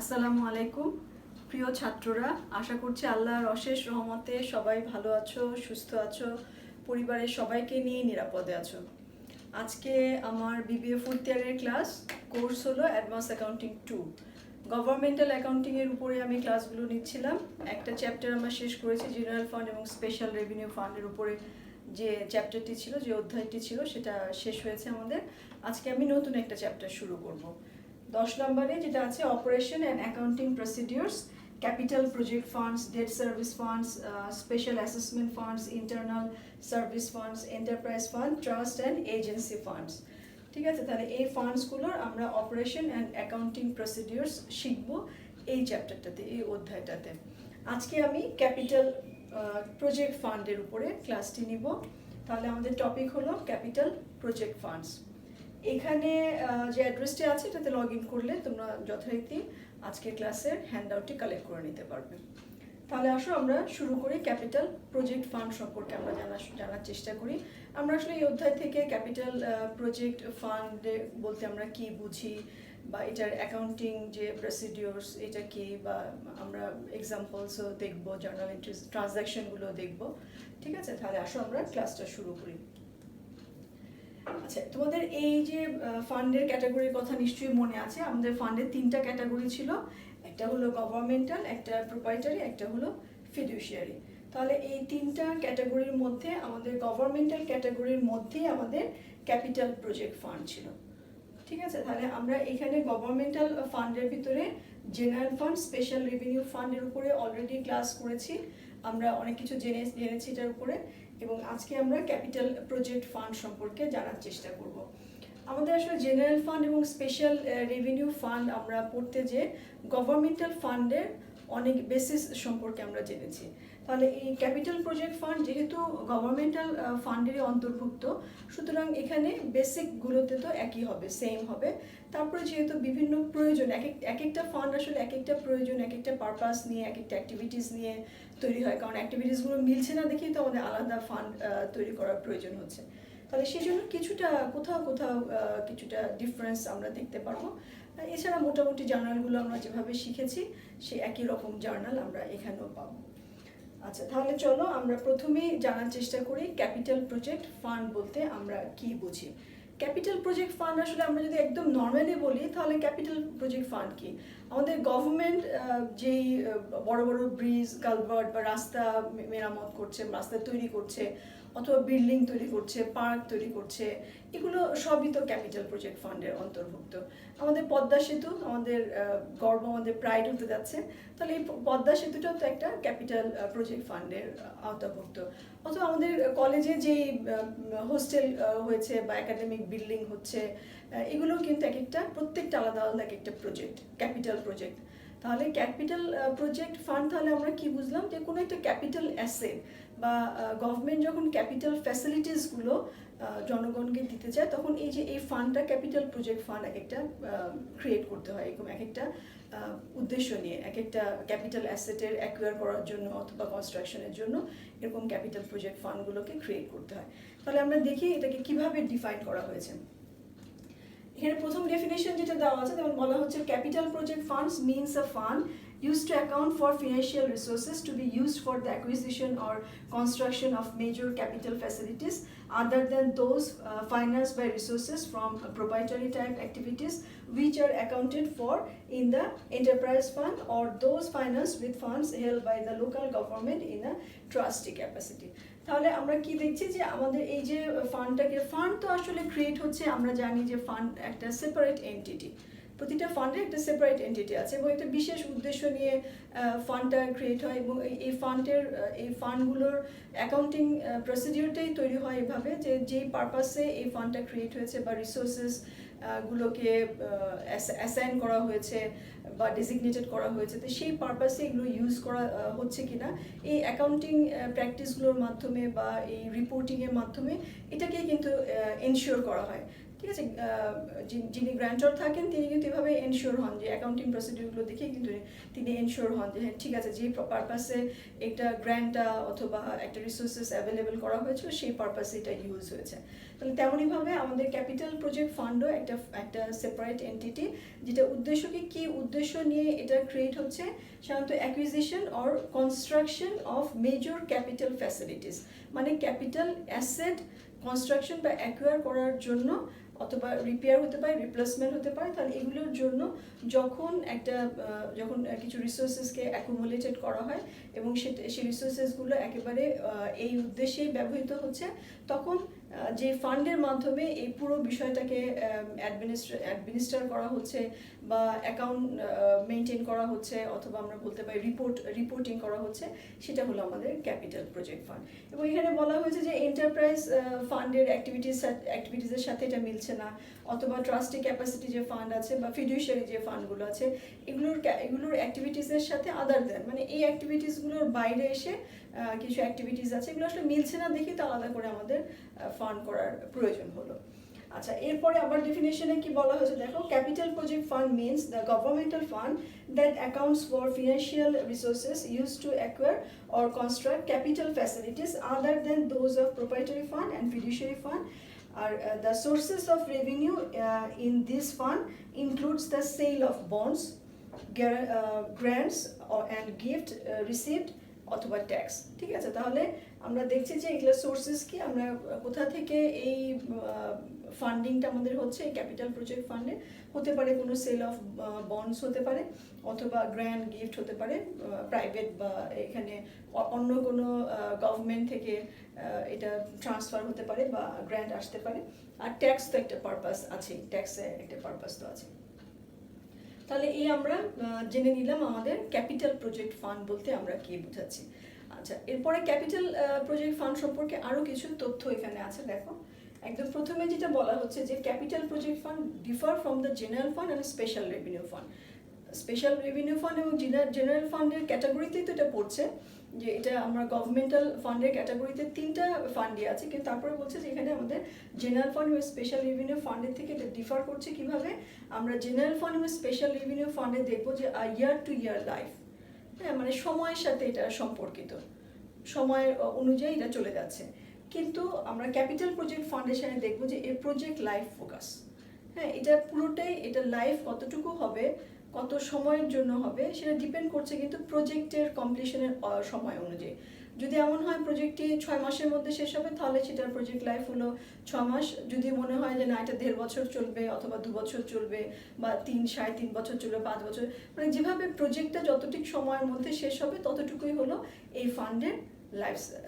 আসসালামু আলাইকুম প্রিয় ছাত্ররা, আশা করছি আল্লাহর অশেষ রহমতে সবাই ভালো আছো, সুস্থ আছো, পরিবারের সবাইকে নিয়ে নিরাপদে আছো। আজকে আমার বিবিএ ফোর্থ ইয়ারের ক্লাস, কোর্স হলো অ্যাডভান্স অ্যাকাউন্টিং 2। গভর্নমেন্টাল অ্যাকাউন্টিংয়ের উপরে আমি ক্লাসগুলো নিচ্ছিলাম। একটা চ্যাপ্টার আমরা শেষ করেছি, জেনারেল ফান্ড এবং স্পেশাল রেভিনিউ ফান্ডের উপরে যে চ্যাপ্টারটি ছিল, যে অধ্যায়টি ছিল, সেটা শেষ হয়েছে আমাদের। আজকে আমি নতুন একটা চ্যাপ্টার শুরু করব। 10 নম্বরে যেটা আছে operation and accounting procedures, capital project funds, debt service funds, special assessment funds, internal service funds, enterprise fund, trust and agency funds. ঠিক আছে, তাহলে এই ফান্ডসগুলোর আমরা অপারেশন অ্যান্ড অ্যাকাউন্টিং প্রসিডিউরস শিখব এই চ্যাপ্টারটাতে, এই অধ্যায়টাতে। আজকে আমি ক্যাপিটাল প্রজেক্ট ফান্ডের উপরে ক্লাসটি নিব। তাহলে আমাদের টপিক হলো ক্যাপিটাল প্রজেক্ট ফান্ডস। এখানে যে অ্যাড্রেসটি আছে এটাতে লগ ইন করলে তোমরা যথারীতি আজকের ক্লাসের হ্যান্ডআউটটি কালেক্ট করে নিতে পারবে। তাহলে আসো আমরা শুরু করি। ক্যাপিটাল প্রজেক্ট ফান্ড সম্পর্কে আমরা জানার চেষ্টা করি। আমরা আসলে এই অধ্যায় থেকে ক্যাপিটাল প্রজেক্ট ফান্ড বলতে আমরা কি বুঝি, বা এটার অ্যাকাউন্টিং যে প্রসিডিওরস এটা কি, বা আমরা এক্সাম্পলসও দেখবো, জার্নাল এন্ট্রিজ, ট্রানজ্যাকশনগুলো দেখবো। ঠিক আছে, তাহলে আসো আমরা ক্লাসটা শুরু করি। আচ্ছা, তোমাদের এই যে ফান্ডের ক্যাটাগরির কথা নিশ্চয়ই মনে আছে। আমাদের ফান্ডের 3টা ক্যাটাগরি ছিল, একটা হলো গভর্নমেন্টাল, একটা প্রোপ্রাইটারি, একটা হলো ফিডুশিয়ারি। তাহলে এই 3টা ক্যাটাগরির মধ্যে আমাদের গভর্নমেন্টাল ক্যাটাগরির মধ্যেই আমাদের ক্যাপিটাল প্রজেক্ট ফান্ড ছিল। ঠিক আছে, তাহলে আমরা এখানে গভর্নমেন্টাল ফান্ডের ভিতরে জেনারেল ফান্ড, স্পেশাল রেভিনিউ ফান্ডের উপরে অলরেডি ক্লাস করেছি, আমরা অনেক কিছু জেনেছি এটার উপরে, এবং আজকে আমরা ক্যাপিটাল প্রজেক্ট ফান্ড সম্পর্কে জানার চেষ্টা করব। আমাদের আসলে জেনারেল ফান্ড এবং স্পেশাল রেভিনিউ ফান্ড আমরা পড়তে যে গভর্নমেন্টাল ফান্ডের অনেক বেসিস সম্পর্কে আমরা জেনেছি। তাহলে এই ক্যাপিটাল প্রজেক্ট ফান্ড যেহেতু গভর্নমেন্টাল ফান্ডেরই অন্তর্ভুক্ত, সুতরাং এখানে বেসিকগুলোতে তো একই হবে, সেম হবে। তারপরে যেহেতু বিভিন্ন প্রয়োজন, এক একটা ফান্ড আসলে এক একটা প্রয়োজন, এক একটা পারপাস নিয়ে, এক একটা অ্যাক্টিভিটিস নিয়ে তৈরি হয়। কারণ অ্যাক্টিভিটিসগুলো মিলছে না দেখেই তো আমাদের আলাদা ফান্ড তৈরি করার প্রয়োজন হচ্ছে। তাহলে সেই জন্য কিছুটা কোথাও কিছুটা ডিফারেন্স আমরা দেখতে পারবো। এছাড়া মোটামুটি জার্নালগুলো আমরা যেভাবে শিখেছি সেই একই রকম জার্নাল আমরা এখানেও পাবো। আচ্ছা, তাহলে চলো আমরা প্রথমেই জানার চেষ্টা করি ক্যাপিটাল প্রজেক্ট ফান্ড বলতে আমরা কি বুঝি। ক্যাপিটাল প্রজেক্ট ফান্ড আসলে আমরা যদি একদম নর্মালি বলি, তাহলে ক্যাপিটাল প্রজেক্ট ফান্ড কি? আমাদের গভর্নমেন্ট যেই বড় বড় ব্রিজ, কালভার্ট বা রাস্তা মেরামত করছে, রাস্তা তৈরি করছে, অথবা বিল্ডিং তৈরি করছে, পার্ক তৈরি করছে, এগুলো সবই তো ক্যাপিটাল প্রজেক্ট ফান্ডের অন্তর্ভুক্ত। আমাদের পদ্মা সেতু আমাদের গর্ব, আমাদের প্রাইড হতে যাচ্ছে, তাহলে এই পদ্মা সেতুটাও তো একটা ক্যাপিটাল প্রজেক্ট ফান্ডের আওতাভুক্ত। অথবা আমাদের কলেজে যেই হোস্টেল হয়েছে বা একাডেমিক বিল্ডিং হচ্ছে, এগুলোও কিন্তু প্রত্যেকটা আলাদা আলাদা এক একটা প্রজেক্ট, ক্যাপিটাল প্রজেক্ট। তাহলে ক্যাপিটাল প্রজেক্ট ফান্ড, তাহলে আমরা কি বুঝলাম, যে কোনো একটা ক্যাপিটাল অ্যাসেট বা গভর্নমেন্ট যখন ক্যাপিটাল ফ্যাসিলিটিসগুলো জনগণকে দিতে চায়, তখন এই যে এই ফান্ডটা, ক্যাপিটাল প্রজেক্ট ফান্ড এক একটা ক্রিয়েট করতে হয়, এরকম এক একটা উদ্দেশ্য নিয়ে, এক একটা ক্যাপিটাল অ্যাসেটের অ্যাকুয়ার করার জন্য অথবা কনস্ট্রাকশনের জন্য এরকম ক্যাপিটাল প্রজেক্ট ফান্ডগুলোকে ক্রিয়েট করতে হয়। তাহলে আমরা দেখি এটাকে কিভাবে ডিফাইন করা হয়েছে। এখানে প্রথম ডেফিনেশন যেটা দেওয়া আছে, যেমন বলা হচ্ছে capital project funds means a fund used to account for financial resources to be used for the acquisition or construction of major capital facilities other than those financed by resources from proprietary type activities which are accounted for in the enterprise fund, or those financed with funds held by the local government in a trustee capacity. তাহলে আমরা কি দেখছি, যে আমাদের এই যে ফান্ডটাকে, fund তো আসলে ক্রিয়েট হচ্ছে, আমরা জানি যে ফান্ড একটা সেপারেট এন্টিটি, প্রতিটা ফান্ডের একটা সেপারেট এন্টিটি আছে এবং একটা বিশেষ উদ্দেশ্য নিয়ে ফান্ডটা ক্রিয়েট হয়, এবং এই ফান্ডগুলোর অ্যাকাউন্টিং প্রসিডিওরটাই তৈরি হয় এভাবে, যে যেই পারপাসে এই ফান্ডটা ক্রিয়েট হয়েছে বা রিসোর্সেস গুলোকে অ্যাসাইন করা হয়েছে বা ডেজিগনেটেড করা হয়েছে, তো সেই পারপাসে এগুলো ইউজ করা হচ্ছে কিনা, এই অ্যাকাউন্টিং প্র্যাকটিসগুলোর মাধ্যমে বা এই রিপোর্টিংয়ের মাধ্যমে এটাকে কিন্তু এনশিওর করা হয়। ঠিক আছে, যিনি গ্র্যান্টর থাকেন তিনি কিন্তু এভাবে এনশিওর হন যে অ্যাকাউন্টিং প্রসিডিউরগুলো দেখে কিন্তু তিনি এনশিওর হন যে হ্যাঁ ঠিক আছে, যে পারপাসে একটা গ্র্যান্টটা অথবা একটা রিসোর্সেস অ্যাভেলেবেল করা হয়েছিল সেই পারপাসে এটা ইউজ হয়েছে। তাহলে তেমনইভাবে আমাদের ক্যাপিটাল প্রজেক্ট ফান্ডও একটা সেপারেট এন্টিটি, যেটা উদ্দেশ্যকে কি উদ্দেশ্য নিয়ে এটা ক্রিয়েট হচ্ছে, সাধারণত acquisition or construction of major capital facilities, মানে ক্যাপিটাল অ্যাসেট কনস্ট্রাকশন বা অ্যাকোয়ার করার জন্য, অথবা রিপেয়ার হতে পারে, রিপ্লেসমেন্ট হতে পারে। তাহলে এগুলোর জন্য যখন কিছু রিসোর্সেসকে অ্যাকুমুলেটেড করা হয় এবং সেই রিসোর্সেসগুলো একেবারে এই উদ্দেশ্যেই ব্যবহৃত হচ্ছে, তখন যে ফান্ডের মাধ্যমে এই পুরো বিষয়টাকে অ্যাডমিনিস্টার করা হচ্ছে বা অ্যাকাউন্ট মেনটেন করা হচ্ছে, অথবা আমরা বলতে পারি রিপোর্টিং করা হচ্ছে, সেটা হলো আমাদের ক্যাপিটাল প্রজেক্ট ফান্ড। এবং এখানে বলা হয়েছে যে এন্টারপ্রাইজ ফান্ডের অ্যাক্টিভিটিসের সাথে এটা মিলছে না, অথবা ট্রাস্টি ক্যাপাসিটি যে ফান্ড আছে বা ফিডুশিয়ারি যে ফান্ডগুলো আছে এগুলোর অ্যাক্টিভিটিসের সাথে আদার দেন, মানে এই অ্যাক্টিভিটিসগুলোর বাইরে এসে কিছু অ্যাক্টিভিটিস আছে, এগুলো আসলে মিলছে না দেখি তো আলাদা করে আমাদের ফান্ড করার প্রয়োজন হলো। আচ্ছা, এরপরে আবার ডেফিনেশনে কি বলা হয়েছে দেখো, capital project fund means the governmental fund that accounts for financial resources use to acquire or construct capital facilities other than those of proprietary fund and fiduciary fund. The sources of revenue in this fund includes the sale of bonds, grants and gift received অথবা tax. ঠিক আছে, তাহলে আমরা দেখছি যে এগুলো sources কি, আমরা কোথা থেকে এই ফান্ডিংটা আমাদের হচ্ছে, এই ক্যাপিটাল প্রজেক্ট ফান্ডে হতে পারে কোনো সেল অফ বন্ডস হতে পারে, অথবা গ্র্যান্ড গিফট হতে পারে প্রাইভেট, বা এখানে অন্য কোনো গভর্নমেন্ট থেকে এটা ট্রান্সফার হতে পারে বা গ্র্যান্ট আসতে পারে। আর ট্যাক্স তো একটা পারপাস আছে, ট্যাক্সে একটা পারপাস তো আছে। তাহলে এই আমরা জেনে নিলাম আমাদের ক্যাপিটাল প্রজেক্ট ফান্ড বলতে আমরা কি বোঝাচ্ছি। আচ্ছা, এরপরে ক্যাপিটাল প্রজেক্ট ফান্ড সম্পর্কে আরও কিছু তথ্য এখানে আছে। দেখো, একদম প্রথমে যেটা বলা হচ্ছে যে capital project fund differ from the general fund and special revenue fund. Special revenue fund এবং জেনারেল ফান্ডের ক্যাটাগরিতেই তো এটা পড়ছে, যে এটা আমরা গভর্নমেন্টাল ফান্ডের ক্যাটাগরিতে তিনটা ফান্ডই আছে, কিন্তু তারপরে বলছে যে এখানে আমাদের জেনারেল ফান্ড এবং স্পেশাল রেভিনিউ ফান্ডের থেকে এটা ডিফার করছে কিভাবে। আমরা জেনারেল ফান্ড এবং স্পেশাল রেভিনিউ ফান্ডে দেখবো যে ইয়ার টু ইয়ার লাইফ, হ্যাঁ, মানে সময়ের সাথে এটা সম্পর্কিত, সময় অনুযায়ী এটা চলে যাচ্ছে। কিন্তু আমরা ক্যাপিটাল প্রজেক্ট ফাউন্ডেশনে দেখবো যে এর প্রজেক্ট লাইফ ফোকাস, হ্যাঁ, এটা পুরোটাই, এটা লাইফ কতটুকু হবে, কত সময়ের জন্য হবে, সেটা ডিপেন্ড করছে কিন্তু প্রজেক্টের কমপ্লিশনের সময় অনুযায়ী। যদি এমন হয় প্রজেক্টটি 6 মাসের মধ্যে শেষ হবে, তাহলে সেটার প্রজেক্ট লাইফ হলো 6 মাস। যদি মনে হয় যে না এটা 1.5 বছর চলবে, অথবা 2 বছর চলবে, বা 3-3.5 বছর চলবে, 5 বছর, মানে যেভাবে প্রজেক্টটা যতটুকু সময়ের মধ্যে শেষ হবে ততটুকুই হলো এই ফান্ডের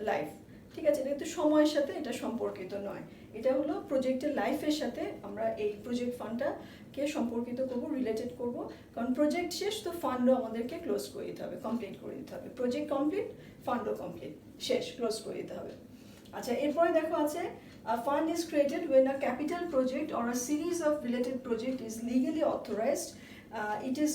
লাইফ। ঠিক আছে, এটা কিন্তু সময়ের সাথে এটা সম্পর্কিত নয়, এটা হলো প্রজেক্টের লাইফের সাথে আমরা এই প্রজেক্ট ফান্ডটাকে সম্পর্কিত করব, রিলেটেড করব। কারণ প্রজেক্ট শেষ তো ফান্ডও আমাদেরকে ক্লোজ করে দিতে হবে, কমপ্লিট করে দিতে হবে। প্রজেক্ট কমপ্লিট, ফান্ডও কমপ্লিট, শেষ, ক্লোজ করে দিতে হবে। আচ্ছা, এরপরে দেখো আছে a fund is created when a capital project or a series of related project is legally authorized. It is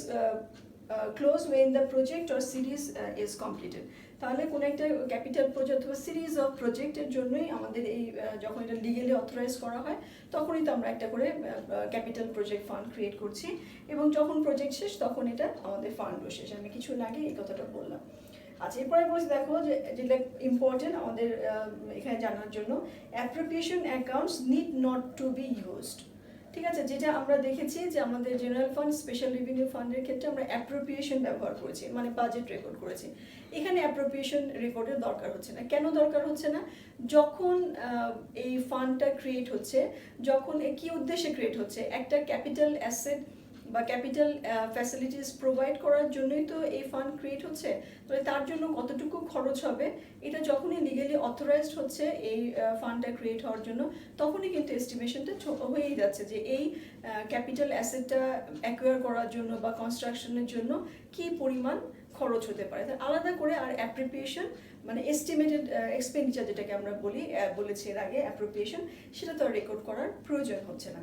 closed when the project or series is completed. তাহলে কোনো একটা ক্যাপিটাল প্রজেক্ট অথবা সিরিজ অফ প্রজেক্টের জন্যই আমাদের এই যখন এটা লিগেলি অথরাইজ করা হয় তখনই তো আমরা একটা করে ক্যাপিটাল প্রজেক্ট ফান্ড ক্রিয়েট করছি, এবং যখন প্রজেক্ট শেষ তখন এটা আমাদের ফান্ডও শেষ। আমি কিছু আগে এই কথাটা বললাম। আচ্ছা, এরপরে বলছি দেখো যে যেটা ইম্পর্টেন্ট আমাদের এখানে জানার জন্য, appropriation accounts need not to be used. ঠিক আছে, যেটা আমরা দেখেছি যে আমাদের জেনারেল ফান্ড, স্পেশাল রেভিনিউ ফান্ডের ক্ষেত্রে আমরা অ্যাপ্রোপ্রিয়েশন ব্যবহার করেছি, মানে বাজেট রেকর্ড করেছি। এখানে অ্যাপ্রোপ্রিয়েশন রেকর্ডের দরকার হচ্ছে না। কেন দরকার হচ্ছে না? যখন এই ফান্ডটা ক্রিয়েট হচ্ছে, যখন কি উদ্দেশ্যে ক্রিয়েট হচ্ছে, একটা ক্যাপিটাল অ্যাসেট বা ক্যাপিটাল ফ্যাসিলিটিস প্রোভাইড করার জন্যই তো এই ফান্ড ক্রিয়েট হচ্ছে। তাহলে তার জন্য কতটুকু খরচ হবে এটা যখনই লিগালি অথরাইজড হচ্ছে এই ফান্ডটা ক্রিয়েট হওয়ার জন্য, তখনই কিন্তু এস্টিমেশনটা হয়েই যাচ্ছে যে এই ক্যাপিটাল অ্যাসেটটা অ্যাকোয়ার করার জন্য বা কনস্ট্রাকশনের জন্য কি পরিমাণ খরচ হতে পারে। আলাদা করে আর অ্যাপ্রোপ্রিয়েশন মানে এস্টিমেটেড এক্সপেন্ডিচার যেটাকে আমরা বলেছি এর আগে অ্যাপ্রোপ্রিয়েশন, সেটা তো আর রেকর্ড করার প্রয়োজন হচ্ছে না।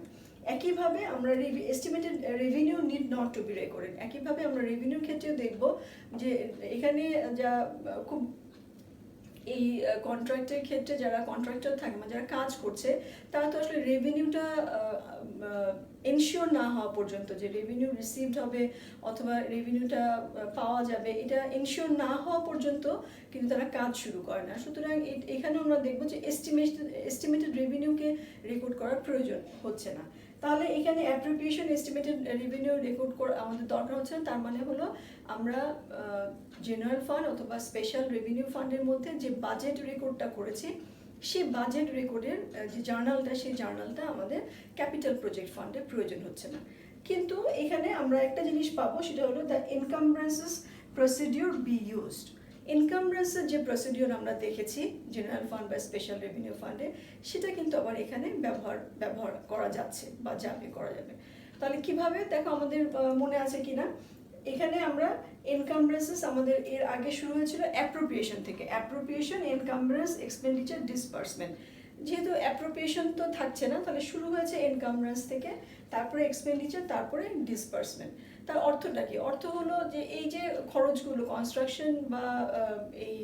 একইভাবে আমরা estimated revenue need not to be recorded. একইভাবে আমরা রেভিনিউর ক্ষেত্রেও দেখব যে এখানে যা খুব এই কন্ট্রাক্টের ক্ষেত্রে যারা কন্ট্রাক্টর থাকে মানে যারা কাজ করছে তারা তো আসলে রেভিনিউটা এনশিওর না হওয়া পর্যন্ত যে রেভিনিউ রিসিভড হবে অথবা রেভিনিউটা পাওয়া যাবে এটা এনশিওর না হওয়া পর্যন্ত কিন্তু তারা কাজ শুরু করে না। সুতরাং এখানে আমরা দেখবো যে এস্টিমেটেড রেভিনিউকে রেকর্ড করার প্রয়োজন হচ্ছে না। তাহলে এখানে অ্যাপ্রোপ্রিয়েশন এস্টিমেটেড রেভিনিউ রেকর্ড করা আমাদের দরকার হচ্ছে না। তার মানে হলো আমরা জেনারেল ফান্ড অথবা স্পেশাল রেভিনিউ ফান্ডের মধ্যে যে বাজেট রেকর্ডটা করেছি সেই বাজেট রেকর্ডের যে জার্নালটা সেই জার্নালটা আমাদের ক্যাপিটাল প্রজেক্ট ফান্ডে প্রয়োজন হচ্ছে না। কিন্তু এখানে আমরা একটা জিনিস পাবো, সেটা হলো দ্য এনকামব্রেন্সেস প্রসিডিউর বি ইউজড। এনকামব্রেন্সের যে প্রসিডিউর আমরা দেখেছি জেনারেল ফান্ড বা স্পেশাল রেভিনিউ ফান্ডে সেটা কিন্তু আবার এখানে ব্যবহার করা যাচ্ছে বা করা যাবে। তাহলে কিভাবে দেখো আমাদের মনে আছে কিনা, এখানে আমরা এনকামব্রেন্সেস আমাদের এর আগে শুরু হয়েছিল অ্যাপ্রোপ্রিয়েশন থেকে, অ্যাপ্রোপ্রিয়েশন এনকামব্রেন্স এক্সপেন্ডিচার ডিসবার্সমেন্ট। যেহেতু অ্যাপ্রোপ্রিয়েশন তো থাকছে না তাহলে শুরু হয়েছে এনকামব্রেন্স থেকে, তারপরে এক্সপেন্ডিচার, তারপরে ডিসবার্সমেন্ট। তার অর্থটা কি? অর্থ হলো যে এই যে খরচগুলো কনস্ট্রাকশন বা এই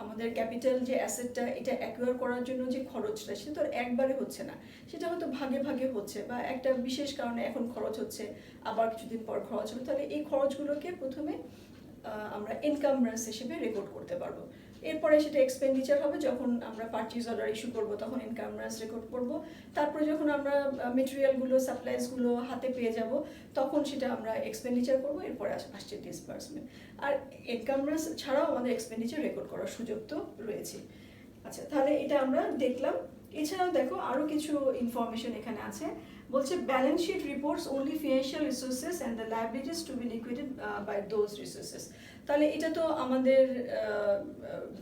আমাদের ক্যাপিটাল যে অ্যাসেটটা এটা অ্যাকুয়ার করার জন্য যে খরচটা সেটা তো একবারে হচ্ছে না, সেটা হয়তো ভাগে ভাগে হচ্ছে বা একটা বিশেষ কারণে এখন খরচ হচ্ছে আবার কিছুদিন পর খরচ হবে। তাহলে এই খরচগুলোকে প্রথমে আমরা এনকামব্রেন্স হিসেবে রেকর্ড করতে পারবো। এরপরে সেটা এক্সপেন্ডিচার হবে, যখন আমরা পারচেজ অর্ডার ইস্যু করবো তখন এনকামব্রেন্স রেকর্ড করবো। তারপরে যখন আমরা মেটেরিয়ালগুলো সাপ্লাইসগুলো হাতে পেয়ে যাব তখন সেটা আমরা এক্সপেন্ডিচার করবো। এরপরে আসছে ডিসবার্সমেন্ট। আর এনকামব্রেন্স ছাড়াও আমাদের এক্সপেন্ডিচার রেকর্ড করার সুযোগ তো রয়েছে। আচ্ছা, তাহলে এটা আমরা দেখলাম। এছাড়াও দেখো আরও কিছু ইনফরমেশন এখানে আছে। বলছে balance sheet reports only financial resources and the liabilities to be liquidated by those resources. তাহলে এটা তো আমাদের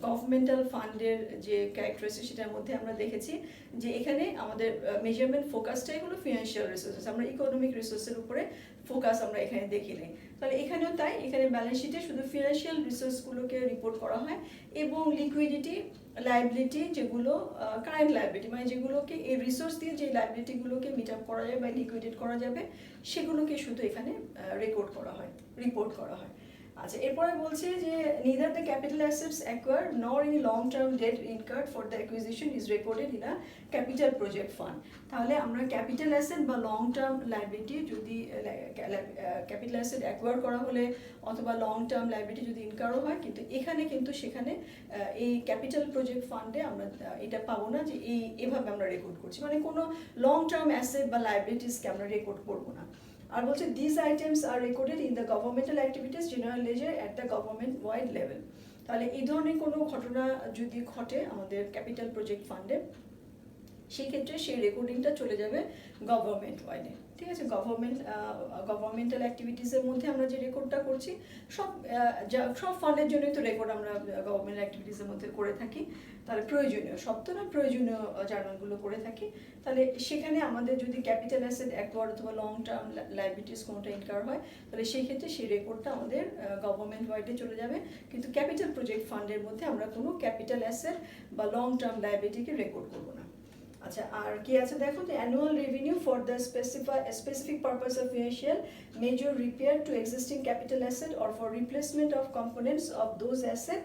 গভর্নমেন্টাল ফান্ডের যে ক্যারেক্টারিস্টিক সেটার মধ্যে আমরা দেখেছি যে এখানে আমাদের মেজারমেন্ট ফোকাসটাই হলো ফিনান্সিয়াল রিসোর্সেস, আমরা ইকোনমিক রিসোর্সের উপরে ফোকাস আমরা এখানে দেখি নেই। তাহলে এখানেও তাই, এখানে ব্যালেন্স শিটে শুধু ফিনান্সিয়াল রিসোর্সগুলোকে রিপোর্ট করা হয় এবং লিকুইডিটি, লায়াবিলিটি যেগুলো কারেন্ট লায়াবিলিটি মানে যেগুলোকে এই রিসোর্স দিয়ে যে লায়াবিলিটিগুলোকে মিট আপ করা যাবে বা লিকুইডেট করা যাবে সেগুলোকে শুধু এখানে রেকর্ড করা হয়, রিপোর্ট করা হয়। আচ্ছা, এরপরে বলছে যে neither the capital assets acquired nor any long term debt incurred for the acquisition is recorded in a capital project fund। তাহলে আমরা ক্যাপিটাল অ্যাসেট বা লং টার্ম লায়াবিলিটি যদি ক্যাপিটাল অ্যাসেট অ্যাকোয়ার করা হলে অথবা লং টার্ম লায়াবিলিটি যদি ইনকারও হয়, কিন্তু এখানে কিন্তু সেখানে এই ক্যাপিটাল প্রজেক্ট ফান্ডে আমরা এটা পাবো না যে এভাবে আমরা রেকর্ড করছি, মানে কোনো লং টার্ম অ্যাসেট বা লায়াবিলিটিসকে আমরা রেকর্ড করবো না। আর বলছে this items are recorded in the governmental activities general ledger at the government wide level. তাহলে এই ধরনের কোনো ঘটনা যদি ঘটে আমাদের ক্যাপিটাল প্রজেক্ট ফান্ডে সেই ক্ষেত্রে সেই রেকর্ডিংটা চলে যাবে গভর্নমেন্ট ওয়াইডে। ঠিক আছে, গভর্নমেন্টাল অ্যাক্টিভিটিসের মধ্যে আমরা যে রেকর্ডটা করছি সব ফান্ডের জন্যই তো রেকর্ড আমরা গভর্নমেন্ট অ্যাক্টিভিটিসের মধ্যে করে থাকি। তাহলে প্রয়োজনীয় সব তো না, প্রয়োজনীয় জার্নালগুলো করে থাকি। তাহলে সেখানে আমাদের যদি ক্যাপিটাল অ্যাসেট অ্যাকোয়ার অথবা লং টার্ম লায়াবিলিটিস কোনোটা ইনকার হয় তাহলে সেই ক্ষেত্রে সেই রেকর্ডটা আমাদের গভর্নমেন্ট ওয়াইডে চলে যাবে। কিন্তু ক্যাপিটাল প্রজেক্ট ফান্ডের মধ্যে আমরা কোনো ক্যাপিটাল অ্যাসেট বা লং টার্ম লায়াবিলিটিকে রেকর্ড করবো না। আচ্ছা, আর কি আছে দেখো, যে annual revenue for the specific purpose of financial major repair two existing capital asset or for replacement of components of those asset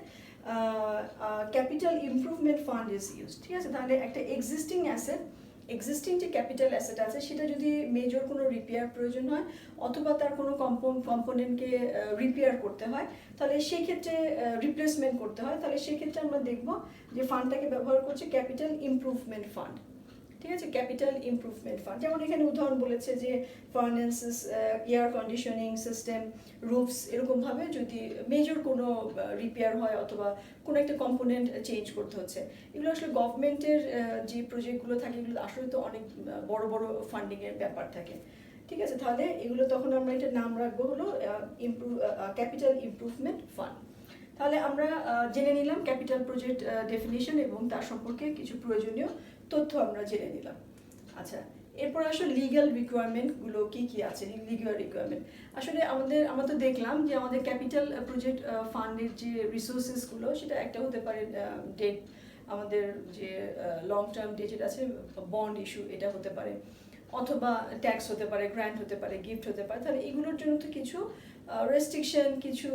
capital improvement fund is use. ঠিক আছে, তাহলে একটা এক্সিস্টিং যে ক্যাপিটাল অ্যাসেট আছে সেটা যদি মেজর কোনো repair প্রয়োজন হয় অথবা তার কোনো কম্পোনেন্টকে রিপেয়ার করতে হয় তাহলে সেই ক্ষেত্রে রিপ্লেসমেন্ট করতে হয়, তাহলে সেক্ষেত্রে আমরা দেখব যে ফান্ডটাকে ব্যবহার করছে ক্যাপিটাল ইমপ্রুভমেন্ট ফান্ড। ঠিক আছে, ক্যাপিটাল ইমপ্রুভমেন্ট ফান্ড, যেমন এখানে উদাহরণ বলেছে যে ফার্নেসেস, এয়ার কন্ডিশনিং সিস্টেম, রুফস, এরকমভাবে যদি মেজর কোনো রিপেয়ার হয় অথবা কোনো একটা কম্পোনেন্ট চেঞ্জ করতে হচ্ছে, এগুলো আসলে গভর্নমেন্টের যে প্রজেক্টগুলো থাকে এগুলো আসলে তো অনেক বড় বড় ফান্ডিংয়ের ব্যাপার থাকে। ঠিক আছে, তাহলে এগুলো তখন আমরা এটার নাম রাখবো হলো ক্যাপিটাল ইমপ্রুভমেন্ট ফান্ড। তাহলে আমরা জেনে নিলাম ক্যাপিটাল প্রজেক্ট ডেফিনিশন এবং তার সম্পর্কে কিছু প্রয়োজনীয় তথ্য আমরা জেনে নিলাম। আচ্ছা, এরপর আসলে লিগ্যাল রিকোয়ারমেন্টগুলো কি আছে। লিগ্যাল রিকোয়ারমেন্ট আসলে আমরা তো দেখলাম যে আমাদের ক্যাপিটাল প্রজেক্ট ফান্ডের যে রিসোর্সেসগুলো সেটা একটা হতে পারে ডেট, আমাদের যে লং টার্ম ডেট আছে বন্ড ইস্যু এটা হতে পারে, অথবা ট্যাক্স হতে পারে, গ্র্যান্ট হতে পারে, গিফট হতে পারে। তাহলে এগুলোর জন্য তো কিছু রেস্ট্রিকশন, কিছু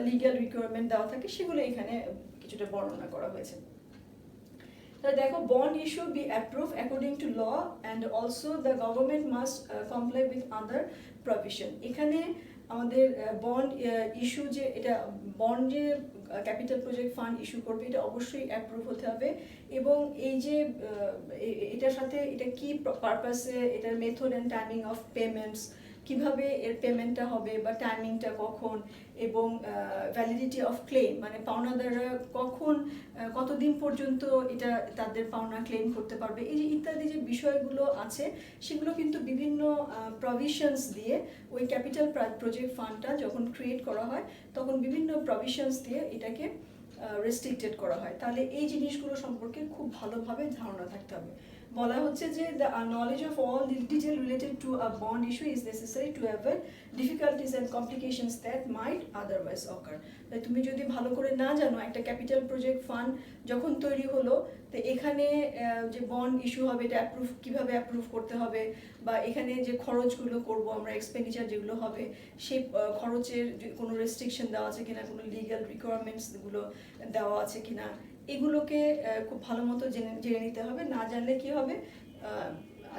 লিগ্যাল রিকোয়ারমেন্ট দেওয়া থাকে, সেগুলো এখানে কিছুটা বর্ণনা করা হয়েছে। তাহলে দেখো, bond issue be approve according to law and also the government must comply with other provision. এখানে আমাদের বন্ড ইস্যু যে এটা বন্ড যে ক্যাপিটাল প্রজেক্ট ফান্ড ইস্যু করবে এটা অবশ্যই অ্যাপ্রুভ হতে হবে, এবং এই যে এটার সাথে এটা কি পারপাসে, এটার method and timing of payments, কিভাবে এর পেমেন্টটা হবে বা টাইমিংটা কখন, এবং ভ্যালিডিটি অফ ক্লেম মানে পাওনাদাররা কখন কতদিন পর্যন্ত এটা তাদের পাওনা ক্লেম করতে পারবে, এই যে ইত্যাদি যে বিষয়গুলো আছে সেগুলো কিন্তু বিভিন্ন প্রভিশনস দিয়ে ওই ক্যাপিটাল প্রজেক্ট ফান্ডটা যখন ক্রিয়েট করা হয় তখন বিভিন্ন প্রভিশনস দিয়ে এটাকে রেস্ট্রিক্টেড করা হয়। তাহলে এই জিনিসগুলো সম্পর্কে খুব ভালোভাবে ধারণা থাকতে হবে। বলা হচ্ছে যে the knowledge of all the detail related to a bond issue is necessary to avoid difficulties and complications that might otherwise occur. তাই তুমি যদি ভালো করে না জানো একটা ক্যাপিটাল প্রজেক্ট ফান্ড যখন তৈরি হলো, তো এখানে যে বন্ড ইস্যু হবে এটা কিভাবে অ্যাপ্রুভ করতে হবে, বা এখানে যে খরচগুলো করব আমরা, এক্সপেন্ডিচার যেগুলো হবে সেই খরচের কোনো রেস্ট্রিকশন দেওয়া আছে কিনা, কোনো লিগ্যাল রিকোয়ারমেন্টসগুলো দেওয়া আছে কিনা, এগুলোকে খুব ভালো মতো জেনে নিতে হবে। না জানলে কি হবে,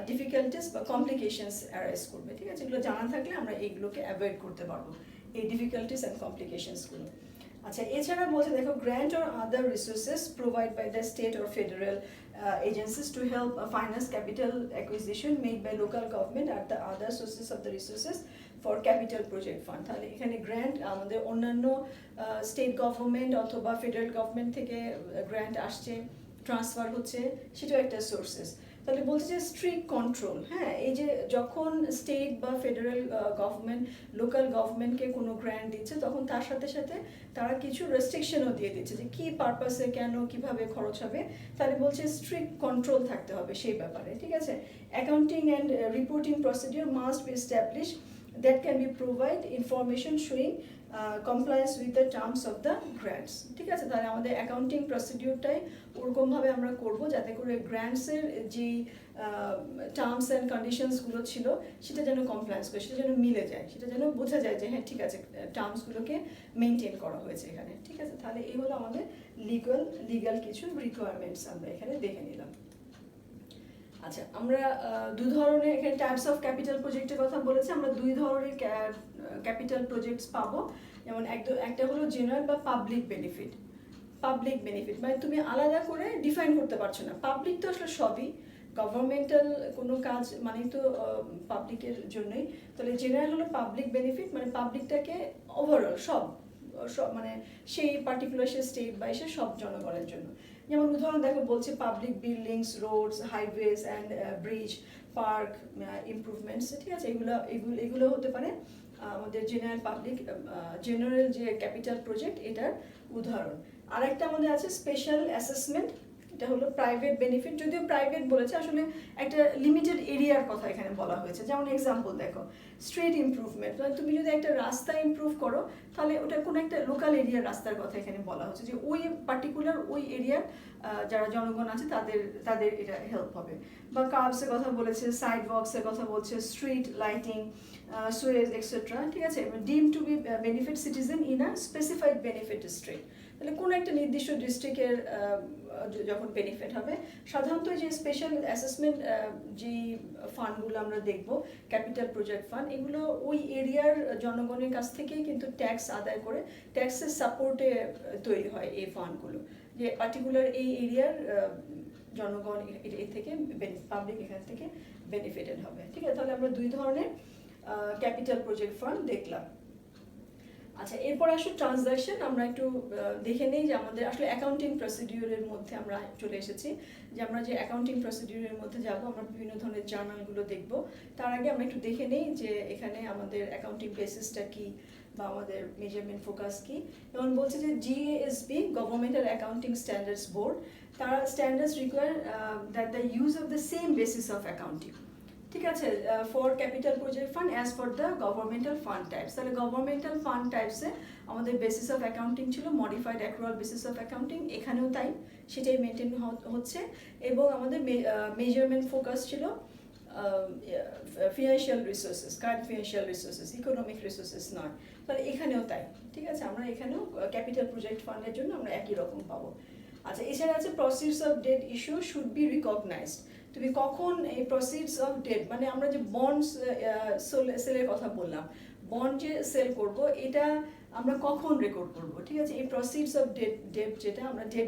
ডিফিকাল্টিস বা কমপ্লিকেশনস অ্যারাইজ করবে। ঠিক আছে, এগুলো জানা থাকলে আমরা এইগুলোকে অ্যাভয়েড করতে পারবো, এই ডিফিকাল্টিস অ্যান্ড কমপ্লিকেশনসগুলো। আচ্ছা, এছাড়া বলছে দেখো, grant or other resources provide by the state or federal agencies to help finance capital acquisition made by local government are the other sources of the resources for capital project fund. তাহলে এখানে grant আমাদের অন্যান্য state government অথবা federal government থেকে grant আসছে, transfer হচ্ছে, সেটাও একটা সোর্সেস। তাহলে বলছে যে স্ট্রিক্ট কন্ট্রোল, হ্যাঁ, এই যে যখন স্টেট বা ফেডারেল গভর্নমেন্ট লোকাল গভর্নমেন্টকে কোনো গ্র্যান্ট দিচ্ছে তখন তার সাথে সাথে তারা কিছু রেস্ট্রিকশনও দিয়ে দিচ্ছে যে কী পারপাসে, কেন, কিভাবে খরচ হবে। তাহলে বলছে স্ট্রিক্ট কন্ট্রোল থাকতে হবে সেই ব্যাপারে। ঠিক আছে, accounting and reporting procedure must be establish that can be provide information showing compliance with the terms of the grants. ঠিক আছে, তাহলে আমাদের অ্যাকাউন্টিং প্রসিডিওরটাই ওরকমভাবে আমরা করব যাতে করে গ্র্যান্টসের যে টার্মস অ্যান্ড কন্ডিশনসগুলো ছিল সেটা যেন কমপ্লায়েন্স করে, সেটা যেন মিলে যায়, সেটা যেন বোঝা যায় যে হ্যাঁ ঠিক আছে টার্মসগুলোকে মেনটেন করা হয়েছে এখানে। ঠিক আছে, তাহলে এই হলো আমাদের লিগাল কিছু রিকোয়ারমেন্টস আমরা এখানে দেখে নিলাম। আচ্ছা, আমরা দুই ধরনের এখানে টাইপস অফ ক্যাপিটাল প্রজেক্টের কথা বলেছি, আমরা দুই ধরনের ক্যাপিটাল প্রজেক্টস পাবো। যেমন একটা হলো জেনারেল বা পাবলিক বেনিফিট। পাবলিক বেনিফিট মানে তুমি আলাদা করে ডিফাইন করতে পারছো না, পাবলিক তো আসলে সবই, গভর্নমেন্টাল কোনো কাজ মানে তো পাবলিকের জন্যই। তাহলে জেনারেল হলো পাবলিক বেনিফিট মানে পাবলিকটাকে ওভারঅল সব মানে সেই পার্টিকুলার সে স্টেট বা এসে সব জনগণের জন্য। যেমন উদাহরণ দেখো, বলছে public buildings, roads, highways and bridge, park improvements. ঠিক আছে, এগুলো হতে পারে আমাদের জেনারেল যে ক্যাপিটাল প্রজেক্ট এটার উদাহরণ। আর একটা আমাদের আছে স্পেশাল অ্যাসেসমেন্ট, এটা হলো প্রাইভেট বেনিফিট, যদিও প্রাইভেট বলেছে আসলে একটা লিমিটেড এরিয়ার কথা এখানে বলা হয়েছে। যেমন এক্সাম্পল দেখো, স্ট্রিট ইমপ্রুভমেন্ট, তুমি যদি একটা রাস্তা ইমপ্রুভ করো তাহলে ওটা কোনো একটা লোকাল এরিয়ার রাস্তার কথা এখানে বলা হচ্ছে, যে ওই পার্টিকুলার ওই এরিয়ার যারা জনগণ আছে তাদের এটা হেল্প হবে। বা কার্বসের কথা বলেছে, সাইড ওয়াকসের কথা বলছে, স্ট্রিট লাইটিং, সুয়েজ এক্সেট্রা। ঠিক আছে, deem to be benefit citizen in a specified benefit district. তাহলে কোনো একটা নির্দিষ্ট ডিস্ট্রিক্টের যখন বেনিফিট হবে, সাধারণত যে স্পেশাল অ্যাসেসমেন্ট যে ফান্ডগুলো আমরা দেখব ক্যাপিটাল প্রজেক্ট ফান্ড, এগুলো ওই এরিয়ার জনগণের কাছ থেকেই কিন্তু ট্যাক্স আদায় করে ট্যাক্সের সাপোর্টে তৈরি হয় এই ফান্ডগুলো, যে পার্টিকুলার এই এরিয়ার জনগণ এর থেকে পাবলিক এখান থেকে বেনিফিটেড হবে। ঠিক আছে, তাহলে আমরা দুই ধরনের ক্যাপিটাল প্রজেক্ট ফান্ড দেখলাম। আচ্ছা, এরপর আসলে ট্রানজাকশন আমরা একটু দেখে নেই যে আমাদের আসলে অ্যাকাউন্টিং প্রসিডিউরের মধ্যে আমরা চলে এসেছি, যে আমরা যে অ্যাকাউন্টিং প্রসিডিউরের মধ্যে যাব, আমরা বিভিন্ন ধরনের জার্নালগুলো দেখব। তার আগে আমরা একটু দেখে নেই যে এখানে আমাদের অ্যাকাউন্টিং বেসিসটা কি বা আমাদের মেজারমেন্ট ফোকাস কি। যেমন বলছে যে GASB governmental accounting standards board, তারা standards require that the use of the same basis of accounting. ঠিক আছে, for capital project fund as for the governmental fund types. তাহলে গভর্নমেন্টাল ফান্ড টাইপসে আমাদের বেসিস অফ অ্যাকাউন্টিং ছিল modified accrual basis of accounting, এখানেও তাই, সেটাই maintain হচ্ছে। এবং আমাদের মেজারমেন্ট ফোকাস ছিল financial resources, current financial resources, economic resources নয়। তাহলে এখানেও তাই। ঠিক আছে, আমরা এখানেও ক্যাপিটাল প্রজেক্ট ফান্ডের জন্য আমরা একই রকম পাবো। আচ্ছা, এছাড়া আছে proceeds of debt issue should be recognized. তুমি কখন এই প্রসিডস অফ ডেট, মানে আমরা যে বন্ড সেলের কথা বললাম, বন্ড যে সেল করব এটা আমরা কখন রেকর্ড করব, ঠিক আছে? এই প্রসিডস অফ ডেট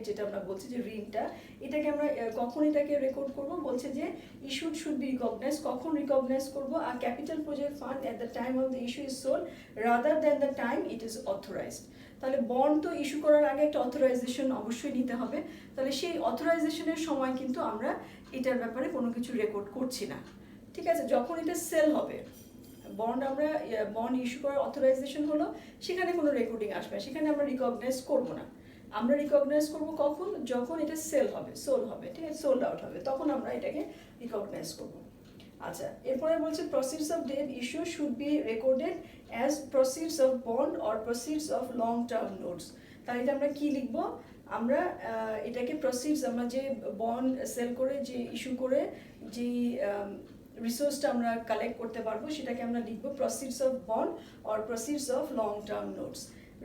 যেটা আমরা বলছি যে ঋণটা, এটাকে আমরা কখন এটাকে রেকর্ড করব, বলছে যে ইস্যুড শুড বি রিকগনাইজ। কখন রিকগনাইজ করব? আর capital project fund at the time of the issue is sold rather than the time it is authorized. তাহলে বন্ড তো ইস্যু করার আগে একটা অথরাইজেশন অবশ্যই নিতে হবে, তাহলে সেই অথরাইজেশনের সময় কিন্তু আমরা এটার ব্যাপারে কোনো কিছু রেকর্ড করছি না, ঠিক আছে? যখন এটা সেল হবে, বন্ড আমরা বন্ড ইস্যু করার অথরাইজেশন হলো, সেখানে কোনো রেকর্ডিং আসবে না, সেখানে আমরা রিকগনাইজ করবো না। আমরা রিকগনাইজ করবো কখন? যখন এটা সেল হবে, সোল হবে, ঠিক আছে, সোল্ড আউট হবে, তখন আমরা এটাকে রিকগনাইজ করবো। আচ্ছা, এরপরে বলছে proceeds of debt issue should be recorded as proceeds of bond or proceeds of long term notes. তাহলে এটা আমরা কি লিখবো? আমরা এটাকে প্রসিডস, আমরা যে বন্ড সেল করে, যে ইস্যু করে যে রিসোর্সটা আমরা কালেক্ট করতে পারবো, সেটাকে আমরা লিখবো proceeds of bond or proceeds of long term notes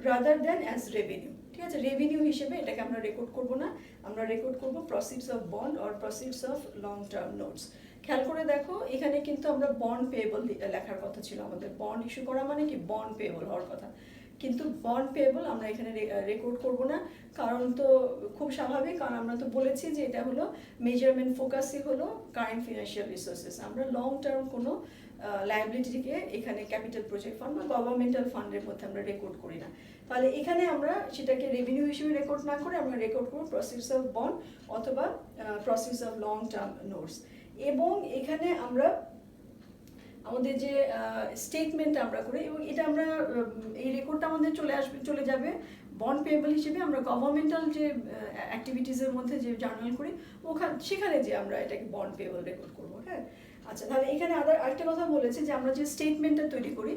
rather than as revenue, ঠিক আছে? রেভিনিউ হিসেবে এটাকে আমরা রেকর্ড করব না, আমরা রেকর্ড করব proceeds of bond or proceeds of long term notes. খেয়াল করে দেখো, এখানে কিন্তু আমরা বন্ড পেয়েবল লেখার কথা ছিল আমাদের, বন্ড ইস্যু করা মানে কি বন্ড পেয়েবল হওয়ার কথা, কিন্তু বন্ড পেয়েবল আমরা এখানে রেকর্ড করব না। কারণ তো খুব স্বাভাবিক, কারণ আমরা তো বলেছি যে এটা হলো মেজারমেন্ট ফোকাসই হলো কারেন্ট ফিনান্সিয়াল রিসোর্সেস। আমরা লং টার্ম কোনো লায়াবিলিটিকে এখানে ক্যাপিটাল প্রজেক্ট ফান্ড বা গভর্নমেন্টাল ফান্ডের মধ্যে আমরা রেকর্ড করি না। তাহলে এখানে আমরা সেটাকে রেভিনিউ হিসেবে রেকর্ড না করে আমরা রেকর্ড করব প্রসিডস অফ বন্ড অথবা proceeds of long term notes. এবং এখানে আমরা আমাদের যে স্টেটমেন্ট আমরা করি, এবং এটা আমরা এই রেকর্ডটা আমাদের চলে যাবে বন্ড পেয়েবল হিসেবে। আমরা গভর্নমেন্টাল যে অ্যাক্টিভিটিসের মধ্যে যে জার্নাল করি, সেখানে যে আমরা এটাকে বন্ড পেয়েবল রেকর্ড করবো, হ্যাঁ। আচ্ছা, তাহলে এখানে আরেকটা কথা বলেছে যে আমরা যে স্টেটমেন্টটা তৈরি করি,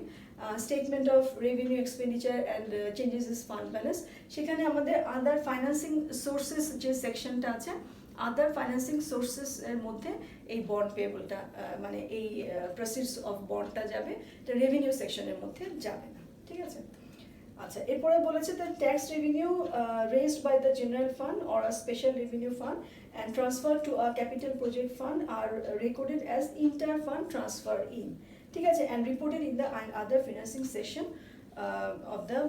statement of revenue expenditure and changes is fund balance, সেখানে আমাদের আদার ফাইন্যান্সিং সোর্সেস যে সেকশনটা আছে, আদার ফাইন্যান্সিং সোর্সেস এর মধ্যে এই বন্ড পেয়েবলটা, মানে এই প্রসিডস অফ বন্ডটা যাবে, এটা রেভিনিউ সেকশনের মধ্যে যাবে না, ঠিক আছে? আচ্ছা, এরপরে বলেছে the tax revenue raised by the general fund or a special revenue fund and transfer to a capital project fund are recorded as inter fund transfer in, ঠিক আছে, and reported in the other financing section of the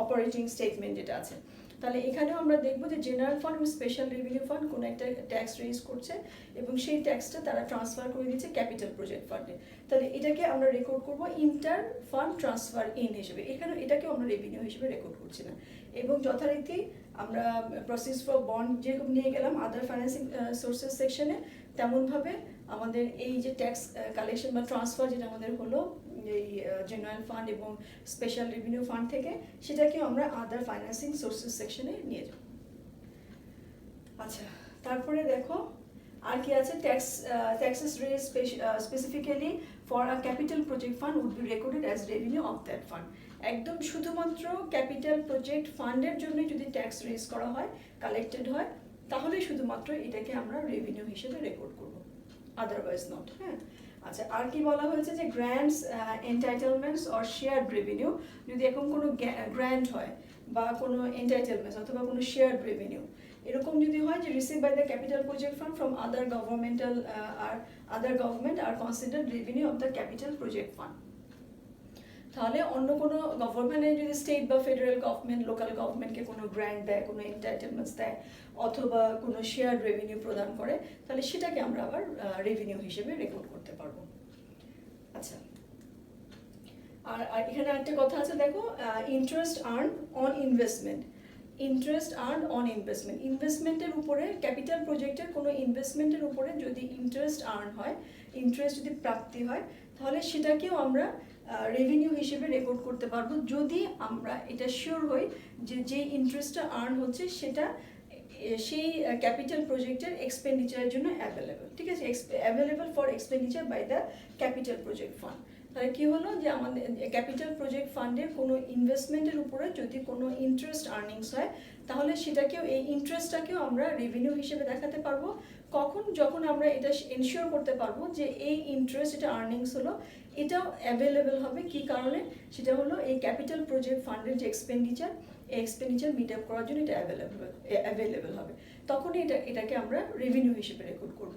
operating statement যেটা আছে। তাহলে এখানেও আমরা দেখবো যে general fund এবং স্পেশাল রেভিনিউ ফান্ড কোনো একটা ট্যাক্স রেজ করছে এবং সেই ট্যাক্সটা তারা ট্রান্সফার করে দিচ্ছে ক্যাপিটাল প্রজেক্ট ফান্ডে। তাহলে এটাকে আমরা রেকর্ড করবো ইন্টার ফান্ড ট্রান্সফার ইন হিসেবে, এখানে এটাকেও আমরা রেভিনিউ হিসেবে রেকর্ড করছি না। এবং যথারীতি আমরা প্রসিডস ফর বন্ড যেরকম নিয়ে গেলাম আদার ফাইন্যান্সিং সোর্সেস সেকশনে, তেমনভাবে আমাদের এই যে ট্যাক্স কালেকশন বা ট্রান্সফার যেটা আমাদের হলো এই জেনারেল ফান্ড এবং স্পেশাল রেভিনিউ ফান্ড থেকে, সেটাকেও আমরা আদার ফাইন্যান্সিং সোর্সেস সেকশনে নিয়ে যাব। আচ্ছা, তারপরে দেখো আর কি আছে, taxes raise specifically for a capital project fund would be recorded as revenue of that fund. একদম শুধুমাত্র ক্যাপিটাল প্রজেক্ট ফান্ডের জন্য যদি ট্যাক্স রেজ করা হয়, কালেক্টেড হয়, তাহলে শুধুমাত্র এটাকে আমরা রেভিনিউ হিসেবে রেকর্ড করব, আদারওয়াইজ নট, হ্যাঁ। আচ্ছা, আর কি বলা হয়েছে যে গ্র্যান্টস, এন্টাইটেলমেন্টস অর শেয়ার্ড রেভিনিউ, যদি এরকম কোনো গ্র্যান্ট হয় বা কোনো এন্টাইটেলমেন্টস অথবা কোনো শেয়ার্ড রেভিনিউ এরকম যদি হয় যে receive by the capital project fund from other government are considered revenue of the capital project fund, তাহলে অন্য কোনো গভর্নমেন্টে যদি স্টেট বা ফেডারেল গভর্নমেন্ট, লোকাল গভর্নমেন্টকে কোনো গ্র্যান্ট দেয়, কোনো এন্টাইটেলমেন্টস দেয় অথবা কোনো শেয়ার রেভিনিউ প্রদান করে, তাহলে সেটাকে আমরা আবার রেভিনিউ হিসেবে রেকর্ড করতে পারবো। আচ্ছা, আর এখানে একটা কথা আছে দেখো, interest earn on investment, interest earn on investment, ইনভেস্টমেন্টের উপরে, ক্যাপিটাল প্রজেক্টের কোনো ইনভেস্টমেন্টের উপরে যদি ইন্টারেস্ট আর্ন হয়, ইন্টারেস্ট যদি প্রাপ্তি হয়, তাহলে সেটাকেও আমরা রেভিনিউ হিসেবে রেকর্ড করতে পারবো, যদি আমরা এটা শিওর হই যে যে ইন্টারেস্টটা আর্ন হচ্ছে সেটা সেই ক্যাপিটাল প্রজেক্টের এক্সপেন্ডিচারের জন্য অ্যাভেলেবল, ঠিক আছে, available for expenditure by the capital project fund. তাহলে কী হলো যে আমাদের ক্যাপিটাল প্রজেক্ট ফান্ডের কোনো ইনভেস্টমেন্টের উপরে যদি কোনো ইন্টারেস্ট আর্নিংস হয়, তাহলে সেটাকেও, এই ইন্টারেস্টটাকেও আমরা রেভিনিউ হিসেবে দেখাতে পারবো, কখন, যখন আমরা এটা এনশিওর করতে পারবো যে এই ইন্টারেস্ট, এটা আর্নিংস হলো, এটাও অ্যাভেলেবেল হবে। কি কারণে? সেটা হলো এই ক্যাপিটাল প্রজেক্ট ফান্ডের যে এক্সপেন্ডিচার, এই এক্সপেন্ডিচার মিট আপ করার জন্য এটা অ্যাভেলেবেল হবে। তখনই এটাকে আমরা রেভিনিউ হিসেবে রেকর্ড করব।